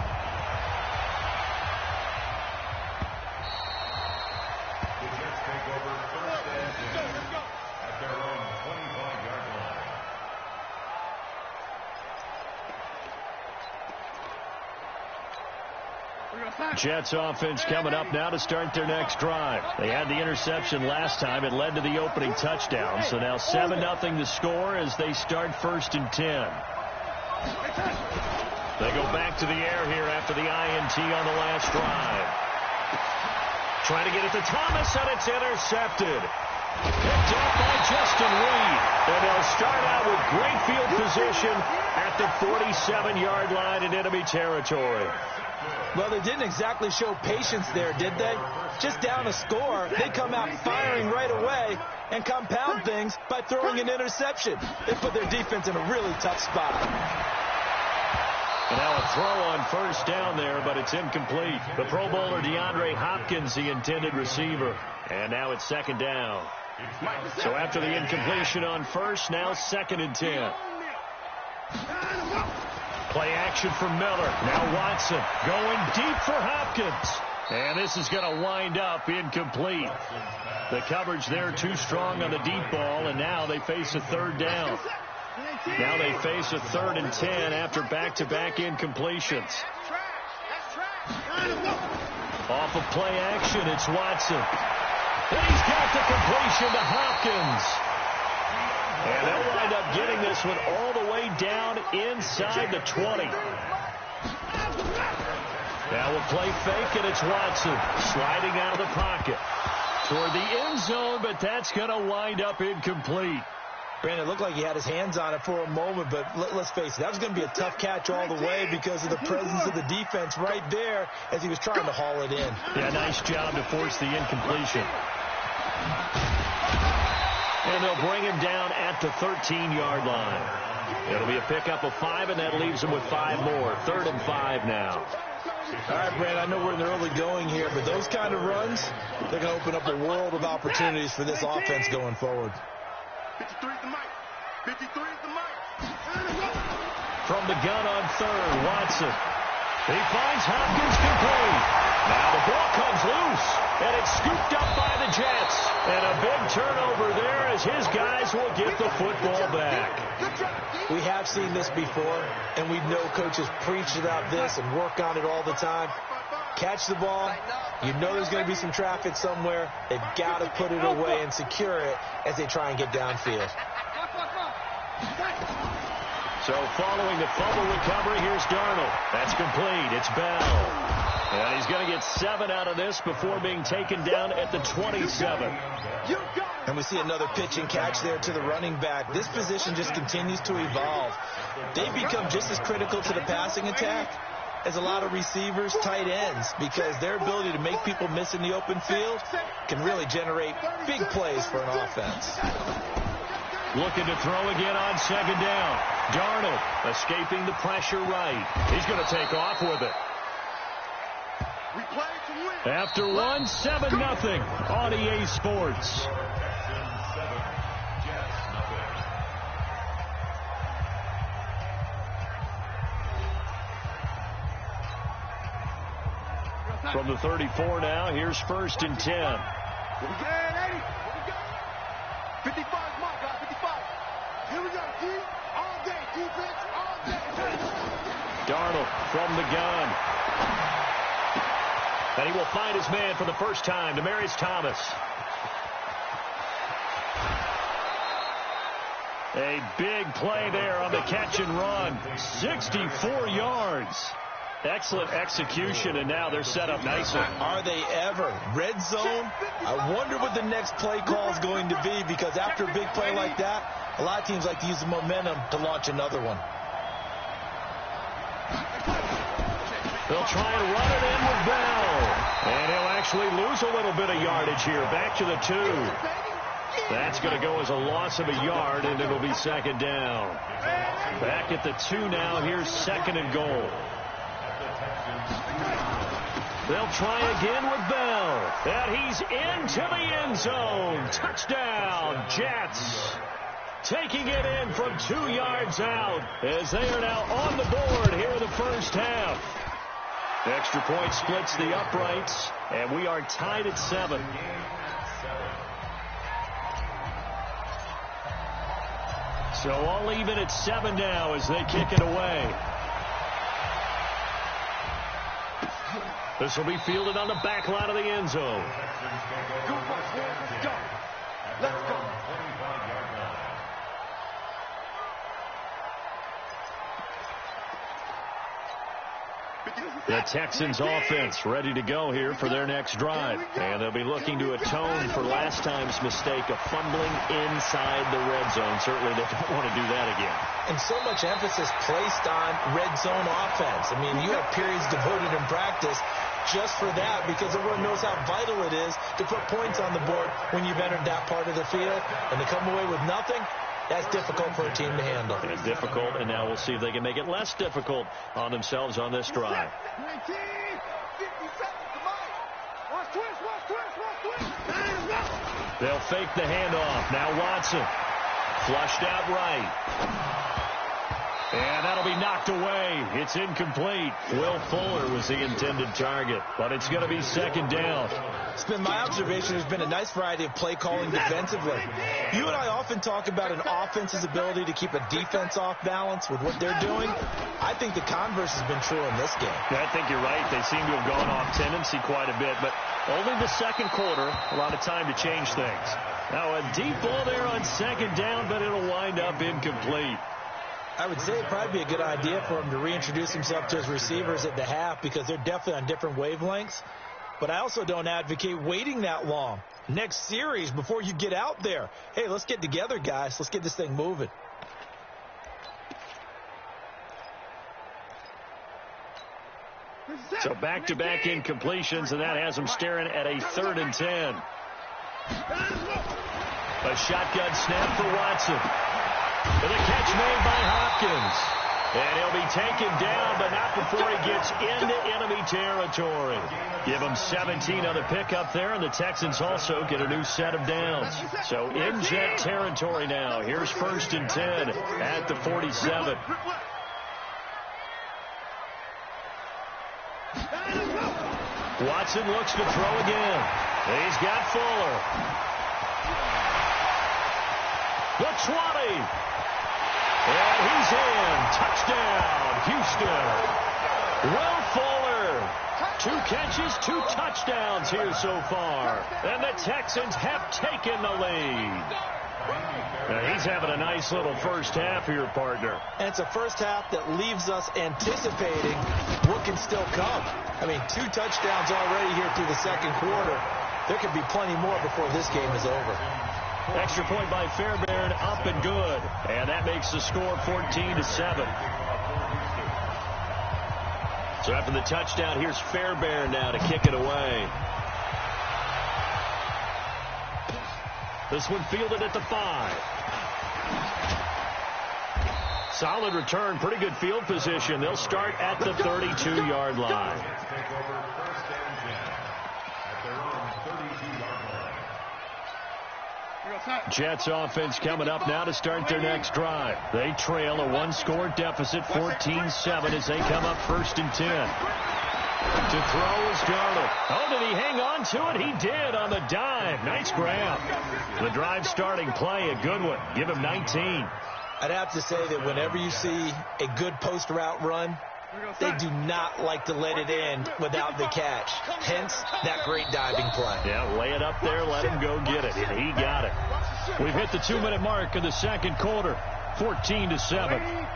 Speaker 1: Jets offense coming up now to start their next drive. They had the interception last time. It led to the opening touchdown. So now 7-0 to score as they start 1st and 10. They go back to the air here after the INT on the last drive. Trying to get it to Thomas, and it's intercepted. Picked off by Justin Reed. And they'll start out with great field position at the 47-yard line in enemy territory.
Speaker 3: Well, they didn't exactly show patience there, did they? Just down a score, they come out firing right away and compound things by throwing an interception. They put their defense in a really tough spot.
Speaker 1: And now a throw on 1st down there, but it's incomplete. The Pro Bowler DeAndre Hopkins, the intended receiver. And now it's 2nd down. So after the incompletion on 1st, now 2nd and 10. Play action for Miller. Now Watson going deep for Hopkins. And this is going to wind up incomplete. The coverage there too strong on the deep ball, and now they face a 3rd down. Now they face a 3rd and 10 after back-to-back incompletions. Off of play action, it's Watson. And he's got the completion to Hopkins. And they'll wind up getting this one all the way down inside the 20. Now we'll play fake, and it's Watson sliding out of the pocket toward the end zone, but that's going to wind up incomplete.
Speaker 3: Brandon, it looked like he had his hands on it for a moment, but let's face it, that was going to be a tough catch all the way because of the presence of the defense right there as he was trying to haul it in.
Speaker 1: Yeah, nice job to force the incompletion. And they'll bring him down at the 13-yard line. It'll be a pickup of 5, and that leaves him with 5 more. 3rd and 5 now.
Speaker 3: All right, Brad, I know we're in the early going here, but those kind of runs, they're going to open up a world of opportunities for this offense going forward.
Speaker 2: 53 is the mic. 53 is the mic.
Speaker 1: From the gun on 3rd, Watson. He finds Hopkins complete. Now the ball comes loose, and it's scooped up by the Jets. And a big turnover there as his guys will get the football back.
Speaker 3: We have seen this before, and we know coaches preach about this and work on it all the time. Catch the ball. You know there's going to be some traffic somewhere. They've got to put it away and secure it as they try and get downfield.
Speaker 1: So following the fumble recovery, here's Darnold. That's complete. It's Bell. And he's going to get 7 out of this before being taken down at the 27.
Speaker 3: And we see another pitch and catch there to the running back. This position just continues to evolve. They become just as critical to the passing attack as a lot of receivers, tight ends, because their ability to make people miss in the open field can really generate big plays for an offense.
Speaker 1: Looking to throw again on 2nd down. Darnold escaping the pressure right. He's going to take off with it. After 1, 7-0 on EA Sports. From the 34 now, here's 1st and 10.
Speaker 2: 55 mark, guys, 55. Here we go, G. All day, defense, all day.
Speaker 1: Darnold from the gun. And he will find his man for the first time, Demaryius Thomas. A big play there on the catch and run. 64 yards. Excellent execution, and now they're set up nicely.
Speaker 3: Are they ever? Red zone? I wonder what the next play call is going to be, because after a big play like that, a lot of teams like to use the momentum to launch another one.
Speaker 1: They'll try and run it in with Bell. And he'll actually lose a little bit of yardage here. Back to the 2. That's going to go as a loss of a yard, and it'll be 2nd down. Back at the 2 now. Here's 2nd and goal. They'll try again with Bell. And he's into the end zone. Touchdown, Jets. Taking it in from 2 yards out as they are now on the board here in the first half. Extra point splits the uprights, and we are tied at 7. So all even at 7 now as they kick it away. This will be fielded on the back line of the end zone.
Speaker 2: Go, let's go. Let's go.
Speaker 1: The Texans offense ready to go here for their next drive. And they'll be looking to atone for last time's mistake of fumbling inside the red zone. Certainly they don't want to do that again.
Speaker 3: And so much emphasis placed on red zone offense. I mean, you have periods devoted in practice just for that, because everyone knows how vital it is to put points on the board when you've entered that part of the field. And to come away with nothing, that's difficult for a team to handle.
Speaker 1: It's difficult, and now we'll see if they can make it less difficult on themselves on this drive. They'll fake the handoff. Now Watson. Flushed out right. And that'll be knocked away. It's incomplete. Will Fuller was the intended target, but it's going to be 2nd down.
Speaker 3: It's been my observation there's been a nice variety of play calling defensively. You and I often talk about an offense's ability to keep a defense off balance with what they're doing. I think the converse has been true in this game.
Speaker 1: Yeah, I think you're right. They seem to have gone off tendency quite a bit, but only the 2nd quarter, a lot of time to change things. Now a deep ball there on 2nd down, but it'll wind up incomplete.
Speaker 3: I would say it'd probably be a good idea for him to reintroduce himself to his receivers at the half, because they're definitely on different wavelengths. But I also don't advocate waiting that long. Next series, before you get out there. Hey, let's get together, guys. Let's get this thing moving.
Speaker 1: So back-to-back incompletions, and that has them staring at a 3rd and 10. A shotgun snap for Watson. And a catch made by Hopkins. And he'll be taken down, but not before he gets into enemy territory. Give him 17 on the pickup there, and the Texans also get a new set of downs. So in Jet territory now. Here's 1st and 10 at the 47. Watson looks to throw again. He's got Fuller. The 20. And he's in. Touchdown, Houston. Will Fuller. 2 catches, 2 touchdowns here so far. And the Texans have taken the lead. Now he's having a nice little first half here, partner.
Speaker 3: And it's a first half that leaves us anticipating what can still come. I mean, 2 touchdowns already here through the second quarter. There could be plenty more before this game is over.
Speaker 1: Extra point by Fairbairn, up and good. And that makes the score 14-7. So after the touchdown, here's Fairbairn now to kick it away. This one fielded at the 5. Solid return, pretty good field position. They'll start at the 32-yard line. Jets offense coming up now to start their next drive. They trail a 1-score deficit, 14-7, as they come up 1st and 10. To throw is Darnold. Oh, did he hang on to it? He did on the dive. Nice grab. The drive starting play, a good one. Give him 19.
Speaker 3: I'd have to say that whenever you see a good post route run, they do not like to let it end without the catch. Hence, that great diving play.
Speaker 1: Yeah, lay it up there, let him go get it. And he got it. We've hit the 2-minute mark of the second quarter, 14-7.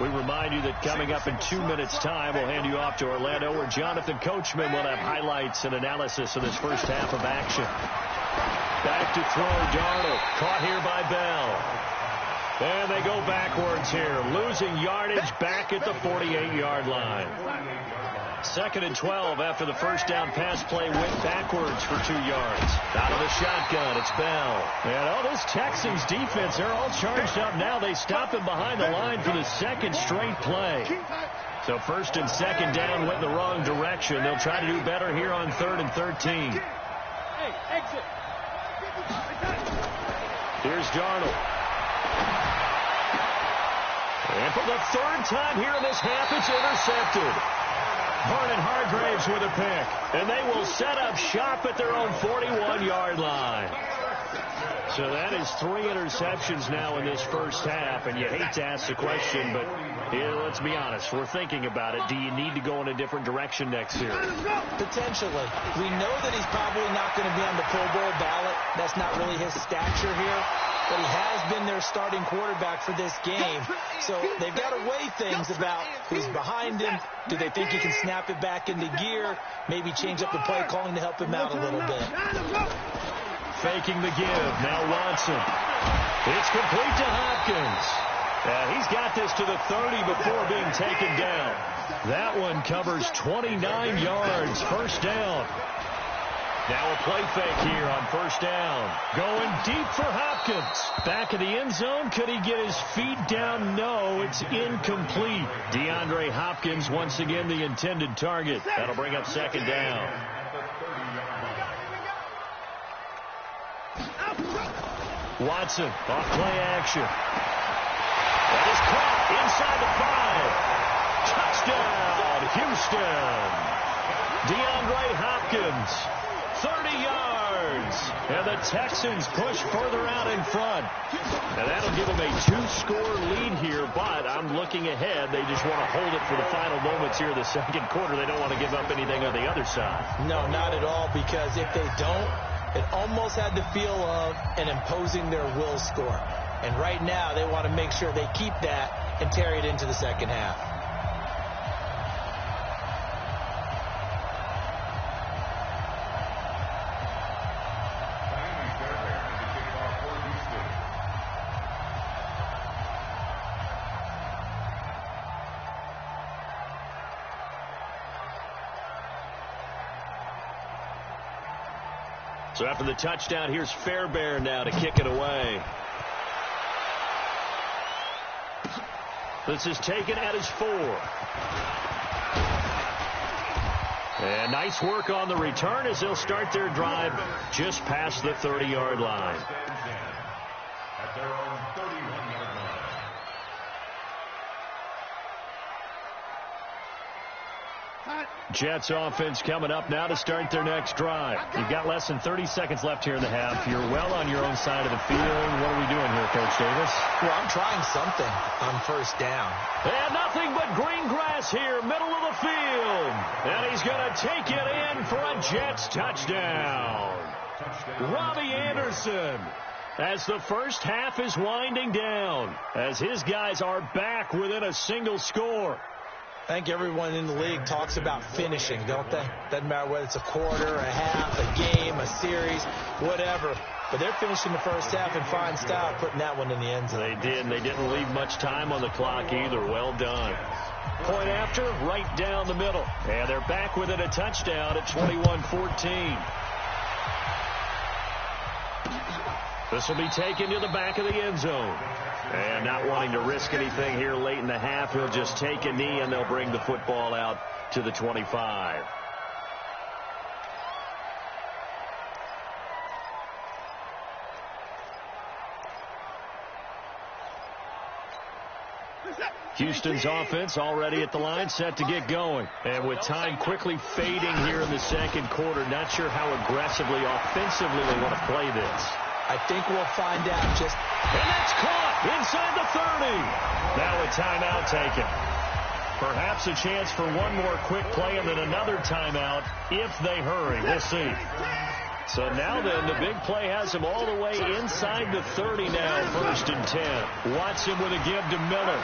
Speaker 1: We remind you that coming up in 2 minutes' time, we'll hand you off to Orlando, where Jonathan Coachman will have highlights and analysis of this first half of action. Back to throw, Darnold. Caught here by Bell. And they go backwards here, losing yardage back at the 48-yard line. 2nd and 12 after the first down pass play went backwards for 2 yards. Out of the shotgun, it's Bell. And this Texans defense, they're all charged up now. They stop him behind the line for the second straight play. So 1st and 2nd down went in the wrong direction. They'll try to do better here on 3rd and 13.
Speaker 2: Hey, exit.
Speaker 1: Here's Darnold. And for the 3rd time here in this half, it's intercepted. Vernon Hargraves with a pick. And they will set up shop at their own 41-yard line. So that is 3 interceptions now in this first half. And you hate to ask the question, but let's be honest. We're thinking about it. Do you need to go in a different direction next year?
Speaker 3: Potentially. We know that he's probably not going to be on the Pro Bowl ballot. That's not really his stature here. But he has been their starting quarterback for this game. So they've got to weigh things about who's behind him. Do they think he can snap it back into gear? Maybe change up the play calling to help him out a little bit.
Speaker 1: Faking the give. Now Watson. It's complete to Hopkins. He's got this to the 30 before being taken down. That one covers 29 yards. First down. Now a play fake here on first down. Going deep for Hopkins. Back in the end zone. Could he get his feet down? No, it's incomplete. DeAndre Hopkins once again the intended target. That'll bring up 2nd down. Watson off play action. That is caught inside the 5. Touchdown, Houston. DeAndre Hopkins. 30 yards. And the Texans push further out in front. And that'll give them a 2-score lead here, but I'm looking ahead. They just want to hold it for the final moments here in the second quarter. They don't want to give up anything on the other side.
Speaker 3: No, not at all, because if they don't, it almost had the feel of an imposing their will score. And right now, they want to make sure they keep that and carry it into the second half.
Speaker 1: So after the touchdown, here's Fairbairn now to kick it away. This is taken at his 4. And nice work on the return as they'll start their drive just past the 30-yard line.
Speaker 4: At their own 31-yard line.
Speaker 1: Jets offense coming up now to start their next drive. You've got less than 30 seconds left here in the half. You're well on your own side of the field. What are we doing here, Coach Davis?
Speaker 3: Well, I'm trying something on first down.
Speaker 1: And nothing but green grass here, middle of the field. And he's going to take it in for a Jets touchdown. Robbie Anderson. As the first half is winding down, as his guys are back within a single score.
Speaker 3: I think everyone in the league talks about finishing, don't they? Doesn't matter whether it's a quarter, a half, a game, a series, whatever. But they're finishing the first half in fine style, putting that one in the end zone.
Speaker 1: They did, and they didn't leave much time on the clock either. Well done. Point after, right down the middle. And they're back within a touchdown at 21-14. This will be taken to the back of the end zone. And not wanting to risk anything here late in the half, he'll just take a knee, and they'll bring the football out to the 25. Houston's offense already at the line, set to get going. And with time quickly fading here in the second quarter, not sure how aggressively, offensively they want to play this.
Speaker 3: I think we'll find out just...
Speaker 1: And that's caught inside the 30. Now a timeout taken. Perhaps a chance for one more quick play and then another timeout if they hurry. We'll see. So now then, the big play has him all the way inside the 30 now, 1st and 10. Watson with a give to Miller.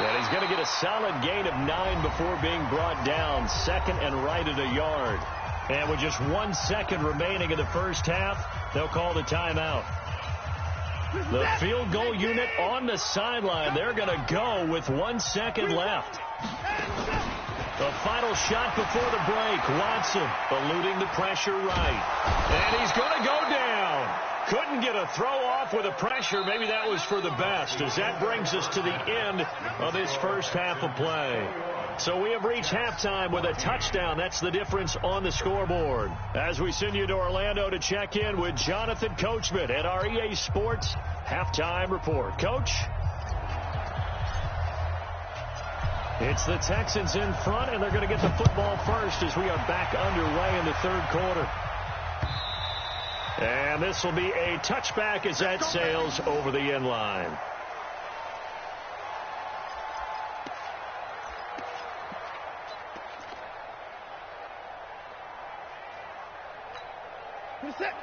Speaker 1: And he's going to get a solid gain of 9 before being brought down. 2nd and right at a yard. And with just 1 second remaining in the first half, they'll call the timeout. The field goal unit on the sideline. They're going to go with 1 second left. The final shot before the break. Watson eluding the pressure right. And he's going to go down. Couldn't get a throw off with the pressure. Maybe that was for the best, as that brings us to the end of this first half of play. So we have reached halftime with a touchdown. That's the difference on the scoreboard. As we send you to Orlando to check in with Jonathan Coachman at our EA Sports Halftime Report. Coach? It's the Texans in front, and they're going to get the football first as we are back underway in the third quarter. And this will be a touchback as that sails over the end line.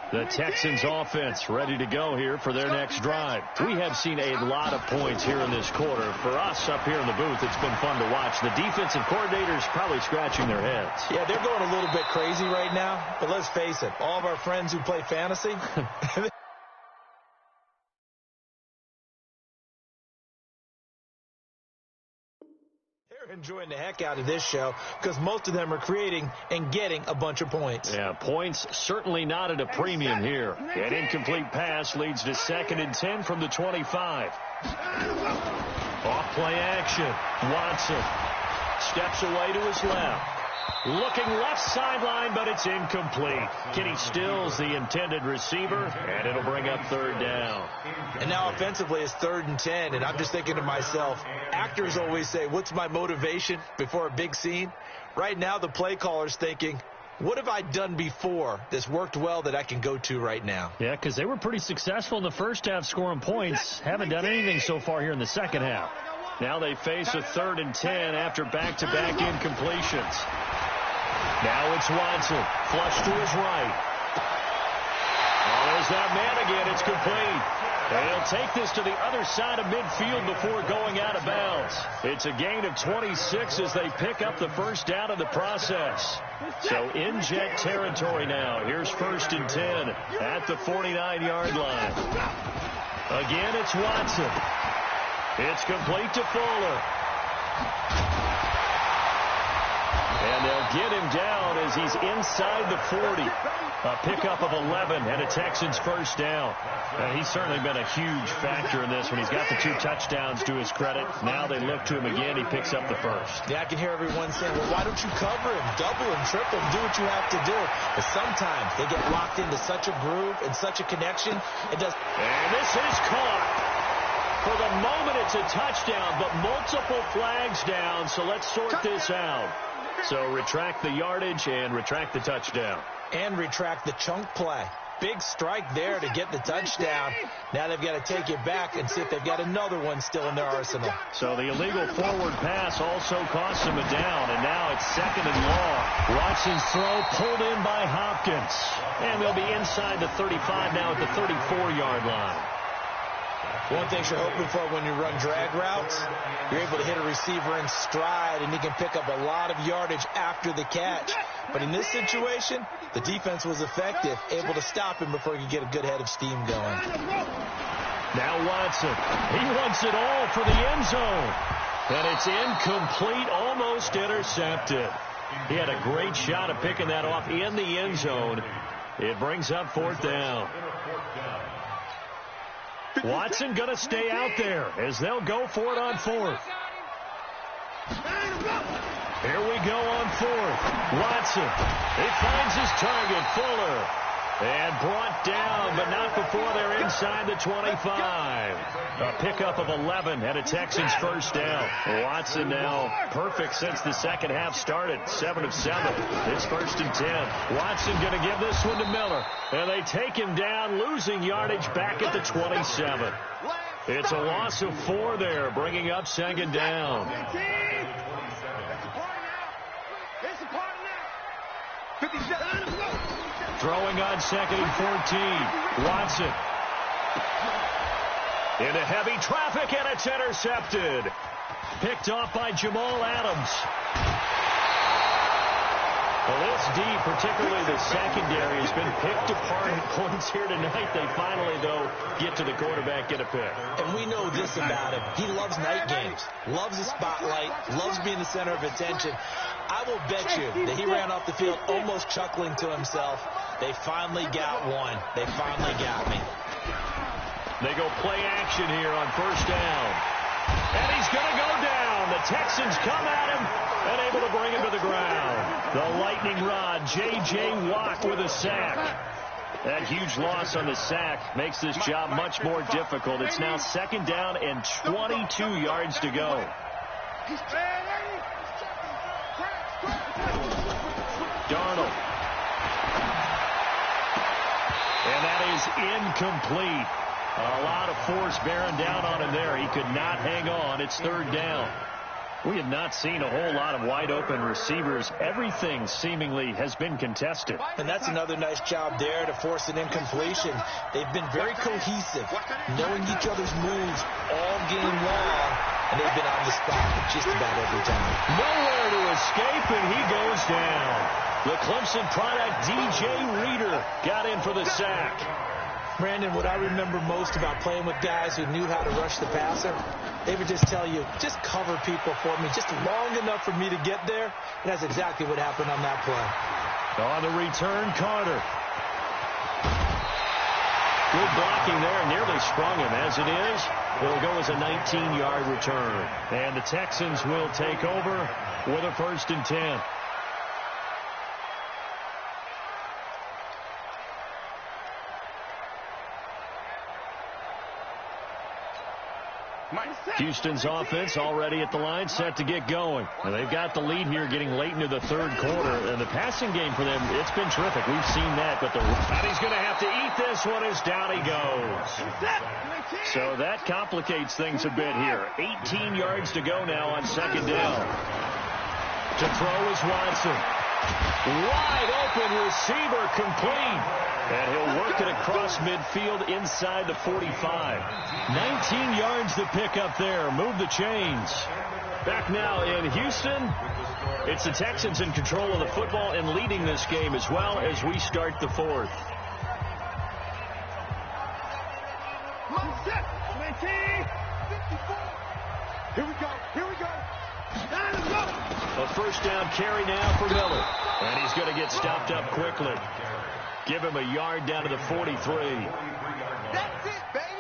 Speaker 1: The Texans offense ready to go here for their next drive. We have seen a lot of points here in this quarter. For us up here in the booth, it's been fun to watch. The defensive coordinators probably scratching their heads.
Speaker 3: Yeah, they're going a little bit crazy right now. But let's face it, all of our friends who play fantasy... enjoying the heck out of this show because most of them are creating and getting a bunch of points.
Speaker 1: Yeah, points certainly not at a premium here. An incomplete pass leads to 2nd and 10 from the 25. Off play action. Watson steps away to his left. Looking left sideline, but it's incomplete. Kenny Stills, the intended receiver, and it'll bring up 3rd down.
Speaker 3: And now offensively it's 3rd and 10, and I'm just thinking to myself, actors always say, what's my motivation before a big scene? Right now the play caller's thinking, what have I done before that's worked well that I can go to right now?
Speaker 1: Yeah, because they were pretty successful in the first half scoring points. Haven't done anything so far here in the second half. Now they face a 3rd and 10 after back-to-back incompletions. Now it's Watson, flush to his right. Oh, there's that man again. It's complete. And he'll take this to the other side of midfield before going out of bounds. It's a gain of 26 as they pick up the first down in the process. So in Jet territory now. Here's 1st and 10 at the 49-yard line. Again, it's Watson. It's complete to Fuller. And they'll get him down as he's inside the 40. A pickup of 11 and a Texans first down. He's certainly been a huge factor in this when he's got the 2 touchdowns to his credit. Now they look to him again. He picks up the first.
Speaker 3: Yeah, I can hear everyone saying, well, why don't you cover him, double him, triple him, do what you have to do. But sometimes they get locked into such a groove and such a connection. It does.
Speaker 1: And this is caught. For the moment, it's a touchdown, but multiple flags down, so let's sort this out. So retract the yardage and retract the touchdown.
Speaker 3: And retract the chunk play. Big strike there to get the touchdown. Now they've got to take it back and see if they've got another one still in their arsenal.
Speaker 1: So the illegal forward pass also costs him a down, and now it's 2nd and long. Watson's throw pulled in by Hopkins. And they'll be inside the 35 now at the 34-yard line.
Speaker 3: One thing you're hoping for when you run drag routes, you're able to hit a receiver in stride, and he can pick up a lot of yardage after the catch. But in this situation, the defense was effective, able to stop him before he could get a good head of steam going.
Speaker 1: Now Watson, he wants it all for the end zone. And it's incomplete, almost intercepted. He had a great shot at picking that off in the end zone. It brings up 4th down. Watson going to stay out there as they'll go for it on 4th. Here we go on 4th. Watson, he finds his target, Fuller. And brought down, but not before they're inside the 25. A pickup of 11 and a Texans first down. Watson now perfect since the second half started. 7 of 7. It's 1st and 10. Watson going to give this one to Miller. And they take him down, losing yardage back at the 27. It's a loss of 4 there, bringing up 2nd down. Throwing on 2nd and 14. Watson. Into heavy traffic, and it's intercepted. Picked off by Jamal Adams. Well, this D, particularly the secondary, has been picked apart at points here tonight. They finally, though, get to the quarterback, get a pick.
Speaker 3: And we know this about him. He loves night games, loves the spotlight, loves being the center of attention. I will bet you that he ran off the field almost chuckling to himself. They finally got one. They finally got me.
Speaker 1: They go play action here on 1st down. And he's going to go down. The Texans come at him and able to bring him to the ground. The lightning rod, J.J. Watt with a sack. That huge loss on the sack makes this job much more difficult. It's now 2nd down and 22 yards to go. Darnold. And that is incomplete. A lot of force bearing down on him there. He could not hang on. It's 3rd down. We have not seen a whole lot of wide-open receivers. Everything seemingly has been contested.
Speaker 3: And that's another nice job there to force an incompletion. They've been very cohesive, knowing each other's moves all game long, and they've been on the spot just about every time.
Speaker 1: Nowhere to escape, and he goes down. The Clemson product, DJ Reader, got in for the sack.
Speaker 3: Brandon, what I remember most about playing with guys who knew how to rush the passer, they would just tell you, just cover people for me, just long enough for me to get there. And that's exactly what happened on that play.
Speaker 1: On the return, Carter. Good blocking there, nearly sprung him. As it is, it'll go as a 19-yard return. And the Texans will take over with a 1st and 10. Houston's offense already at the line, set to get going. And they've got the lead here getting late into the 3rd quarter. And the passing game for them, it's been terrific. We've seen that. But he's going to have to eat this one as down he goes. So that complicates things a bit here. 18 yards to go now on 2nd down. To throw is Watson. Wide open receiver, complete. And he'll work it across midfield inside the 45. 19 yards to pick up there. Move the chains. Back now in Houston. It's the Texans in control of the football and leading this game as well as we start the 4th.
Speaker 2: Here we go. Here we go.
Speaker 1: A first down carry now for Miller. And he's going to get stopped up quickly. Give him a yard down to the 43.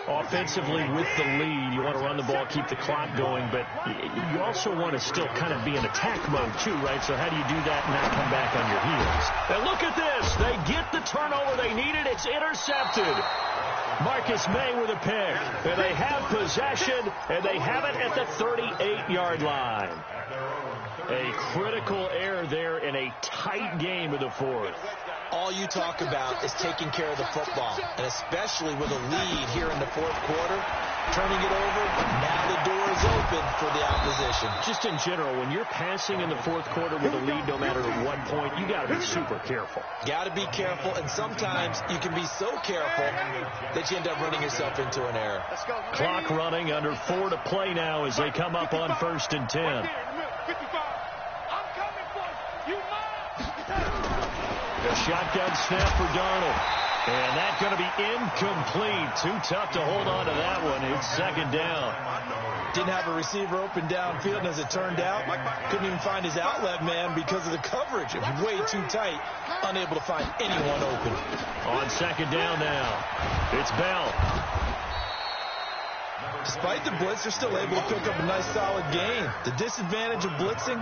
Speaker 1: Offensively with the lead, you want to run the ball, keep the clock going, but you also want to still kind of be in attack mode too, right? So how do you do that and not come back on your heels? And look at this. They get the turnover they needed. It's intercepted. Marcus May with a pick. And they have possession, and they have it at the 38-yard line. A critical error there in a tight game of the fourth.
Speaker 3: All you talk about is taking care of the football, and especially with a lead here in the fourth quarter, turning it over, now the door is open for the opposition.
Speaker 1: Just in general, when you're passing in the fourth quarter with a lead, no matter at what point, you got to be super careful.
Speaker 3: Got to be careful, and sometimes you can be so careful that you end up running yourself into an error.
Speaker 1: Clock running, under 4 to play now as they come up on 1st and 10. A shotgun snap for Darnold. And that's going to be incomplete. Too tough to hold on to that one. It's 2nd down.
Speaker 3: Didn't have a receiver open downfield, and as it turned out, couldn't even find his outlet man because of the coverage. It was way too tight, unable to find anyone open.
Speaker 1: On 2nd down now, it's Bell.
Speaker 3: Despite the blitz, they're still able to pick up a nice solid gain. The disadvantage of blitzing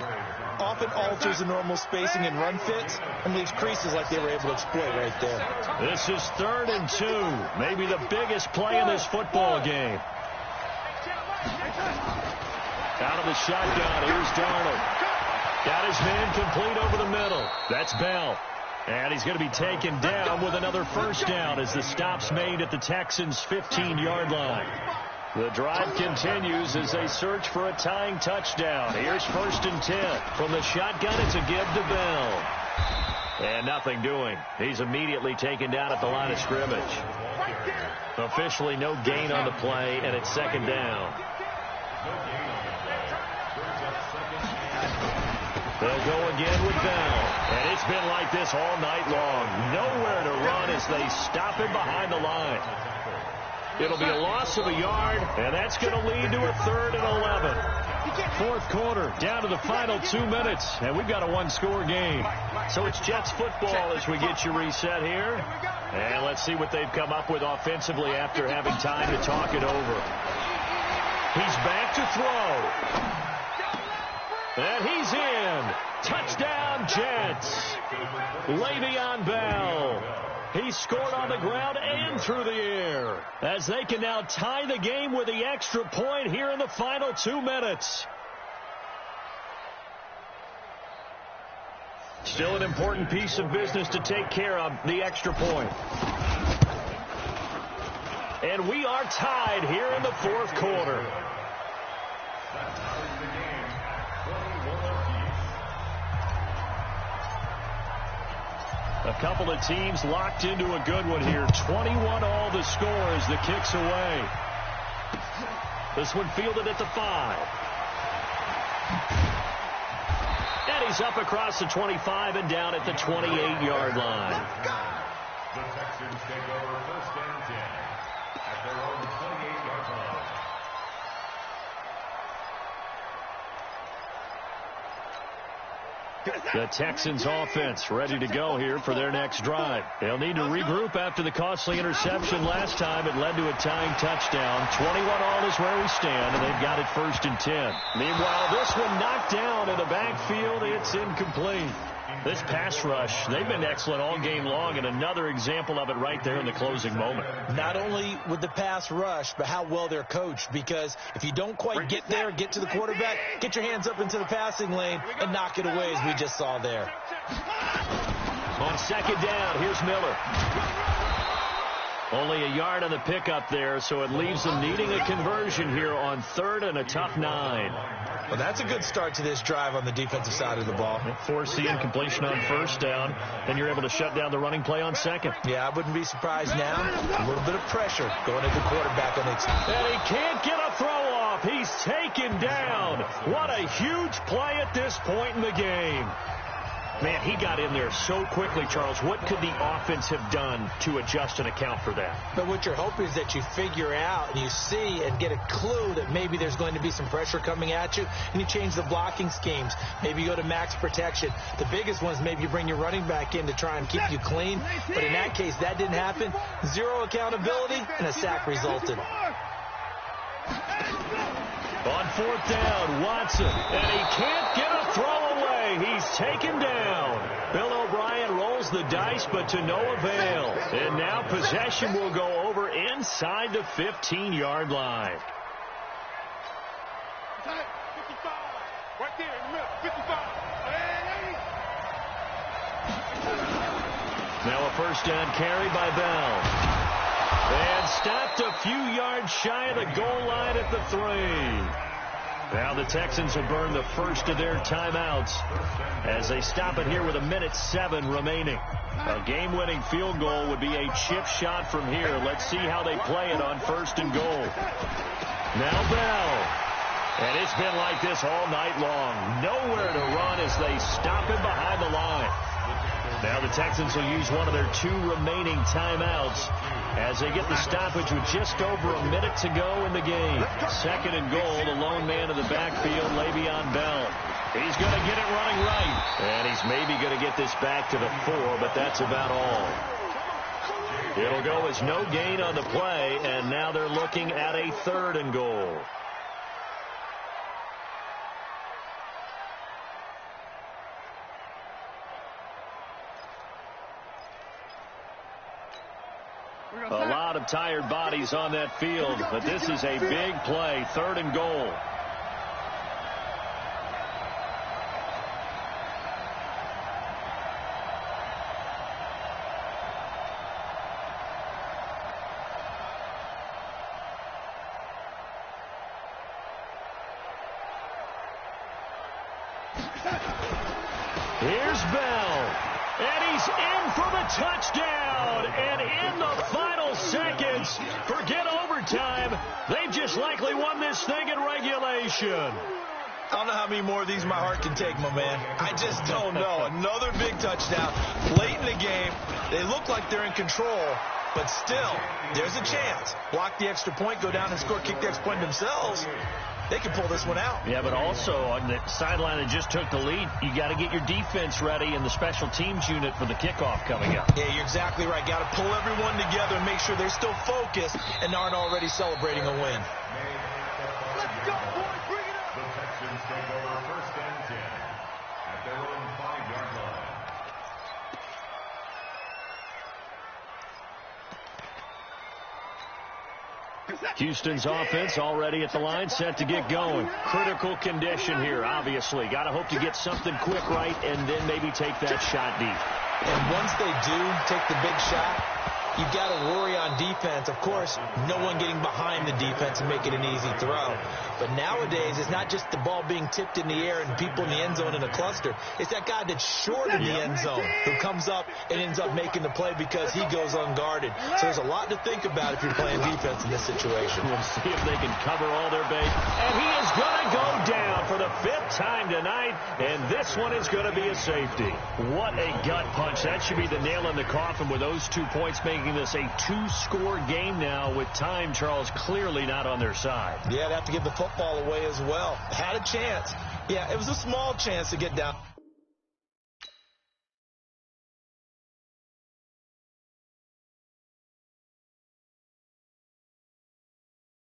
Speaker 3: often alters the normal spacing and run fits and leaves creases like they were able to exploit right there.
Speaker 1: This is 3rd and 2. Maybe the biggest play in this football game. Out of the shotgun, here's Darnold. Got his man complete over the middle. That's Bell. And he's going to be taken down with another first down as the stop's made at the Texans' 15-yard line. The drive continues as they search for a tying touchdown. Here's 1st and 10. From the shotgun, it's a give to Bell. And nothing doing. He's immediately taken down at the line of scrimmage. Officially no gain on the play, and it's 2nd down. They'll go again with Bell. And it's been like this all night long. Nowhere to run as they stop him behind the line. It'll be a loss of a yard, and that's going to lead to a 3rd and 11. Fourth quarter, down to the final 2 minutes, and we've got a one-score game. So it's Jets football as we get you reset here. And let's see what they've come up with offensively after having time to talk it over. He's back to throw. And he's in. Touchdown, Jets. Le'Veon Bell. He scored on the ground and through the air as they can now tie the game with the extra point here in the final 2 minutes. Still an important piece of business to take care of, the extra point. And we are tied here in the fourth quarter. A couple of teams locked into a good one here. 21 all the score as the kick's away. This one fielded at the 5. And he's up across the 25 and down at the 28-yard line.
Speaker 4: The Texans take over 1st and 10 at their own 28-yard line.
Speaker 1: The Texans offense ready to go here for their next drive. They'll need to regroup after the costly interception last time. It led to a tying touchdown. 21 all is where we stand, and they've got it 1st and 10. Meanwhile, this one knocked down in the backfield. It's incomplete. This pass rush, they've been excellent all game long, and another example of it right there in the closing moment.
Speaker 3: Not only with the pass rush, but how well they're coached, because if you don't quite get there, get to the quarterback, get your hands up into the passing lane and knock it away, as we just saw there.
Speaker 1: On 2nd down, here's Miller. Only a yard on the pickup there, so it leaves them needing a conversion here on 3rd and a tough 9.
Speaker 3: Well, that's a good start to this drive on the defensive side of the ball.
Speaker 1: Force the incompletion on 1st down, and you're able to shut down the running play on 2nd.
Speaker 3: Yeah, I wouldn't be surprised now. A little bit of pressure going at the quarterback on its.
Speaker 1: And he can't get a throw off. He's taken down. What a huge play at this point in the game. Man, he got in there so quickly, Charles. What could the offense have done to adjust and account for that?
Speaker 3: But what you're hoping is that you figure out and you see and get a clue that maybe there's going to be some pressure coming at you, and you change the blocking schemes. Maybe you go to max protection. The biggest one is maybe you bring your running back in to try and keep you clean. But in that case, that didn't happen. Zero accountability, and a sack resulted.
Speaker 1: On fourth down, Watson, and he can't get a throw away. He's taken down. Bill O'Brien rolls the dice, but to no avail. And now possession will go over inside the 15-yard line.
Speaker 2: 55. Right there in the middle. 55.
Speaker 1: Now a first down carry by Bell. And stopped a few yards shy of the goal line at the 3. Now the Texans will burn the first of their timeouts as they stop it here with 1:07 remaining. A game-winning field goal would be a chip shot from here. Let's see how they play it on first and goal. Now Bell. And it's been like this all night long. Nowhere to run as they stop him behind the line. Now the Texans will use one of their 2 remaining timeouts as they get the stoppage with just over a minute to go in the game. Second and goal, the lone man in the backfield, Le'Veon Bell. He's going to get it running right. And he's maybe going to get this back to the 4, but that's about all. It'll go as no gain on the play, and now they're looking at a 3rd and goal. A lot of tired bodies on that field, but this is a big play. 3rd and goal. Here's Bell. And he's in for the touchdown. And in the final seconds, forget overtime. They've just likely won this thing in regulation.
Speaker 3: I don't know how many more of these my heart can take, my man. I just don't know. Another big touchdown late in the game. They look like they're in control, but still, there's a chance. Block the extra point, go down and score, kick the extra point themselves. They can pull this one out.
Speaker 1: Yeah, but also on the sideline that just took the lead, you got to get your defense ready and the special teams unit for the kickoff coming up.
Speaker 3: Yeah, you're exactly right. Got to pull everyone together and make sure they're still focused and aren't already celebrating a win.
Speaker 2: Let's go, boys. Bring it up.
Speaker 4: The Texans take over first and 10 at their own 5-yard line.
Speaker 1: Houston's offense already at the line, set to get going. Critical condition here, obviously. Got to hope to get something quick right and then maybe take that shot deep.
Speaker 3: And once they do take the big shot, you've got to worry on defense. Of course, no one getting behind the defense and make it an easy throw. But nowadays, it's not just the ball being tipped in the air and people in the end zone in a cluster. It's that guy that's short in the end zone who comes up and ends up making the play because he goes unguarded. So there's a lot to think about if you're playing defense in this situation.
Speaker 1: We'll see if they can cover all their base. And he is going to go down for the 5th time tonight, and this one is going to be a safety. What a gut punch. That should be the nail in the coffin with those 2 points making this a 2-score game now with time, Charles, clearly not on their side.
Speaker 3: Yeah, they have to give the football away as well. Had a chance. Yeah, it was a small chance to get down.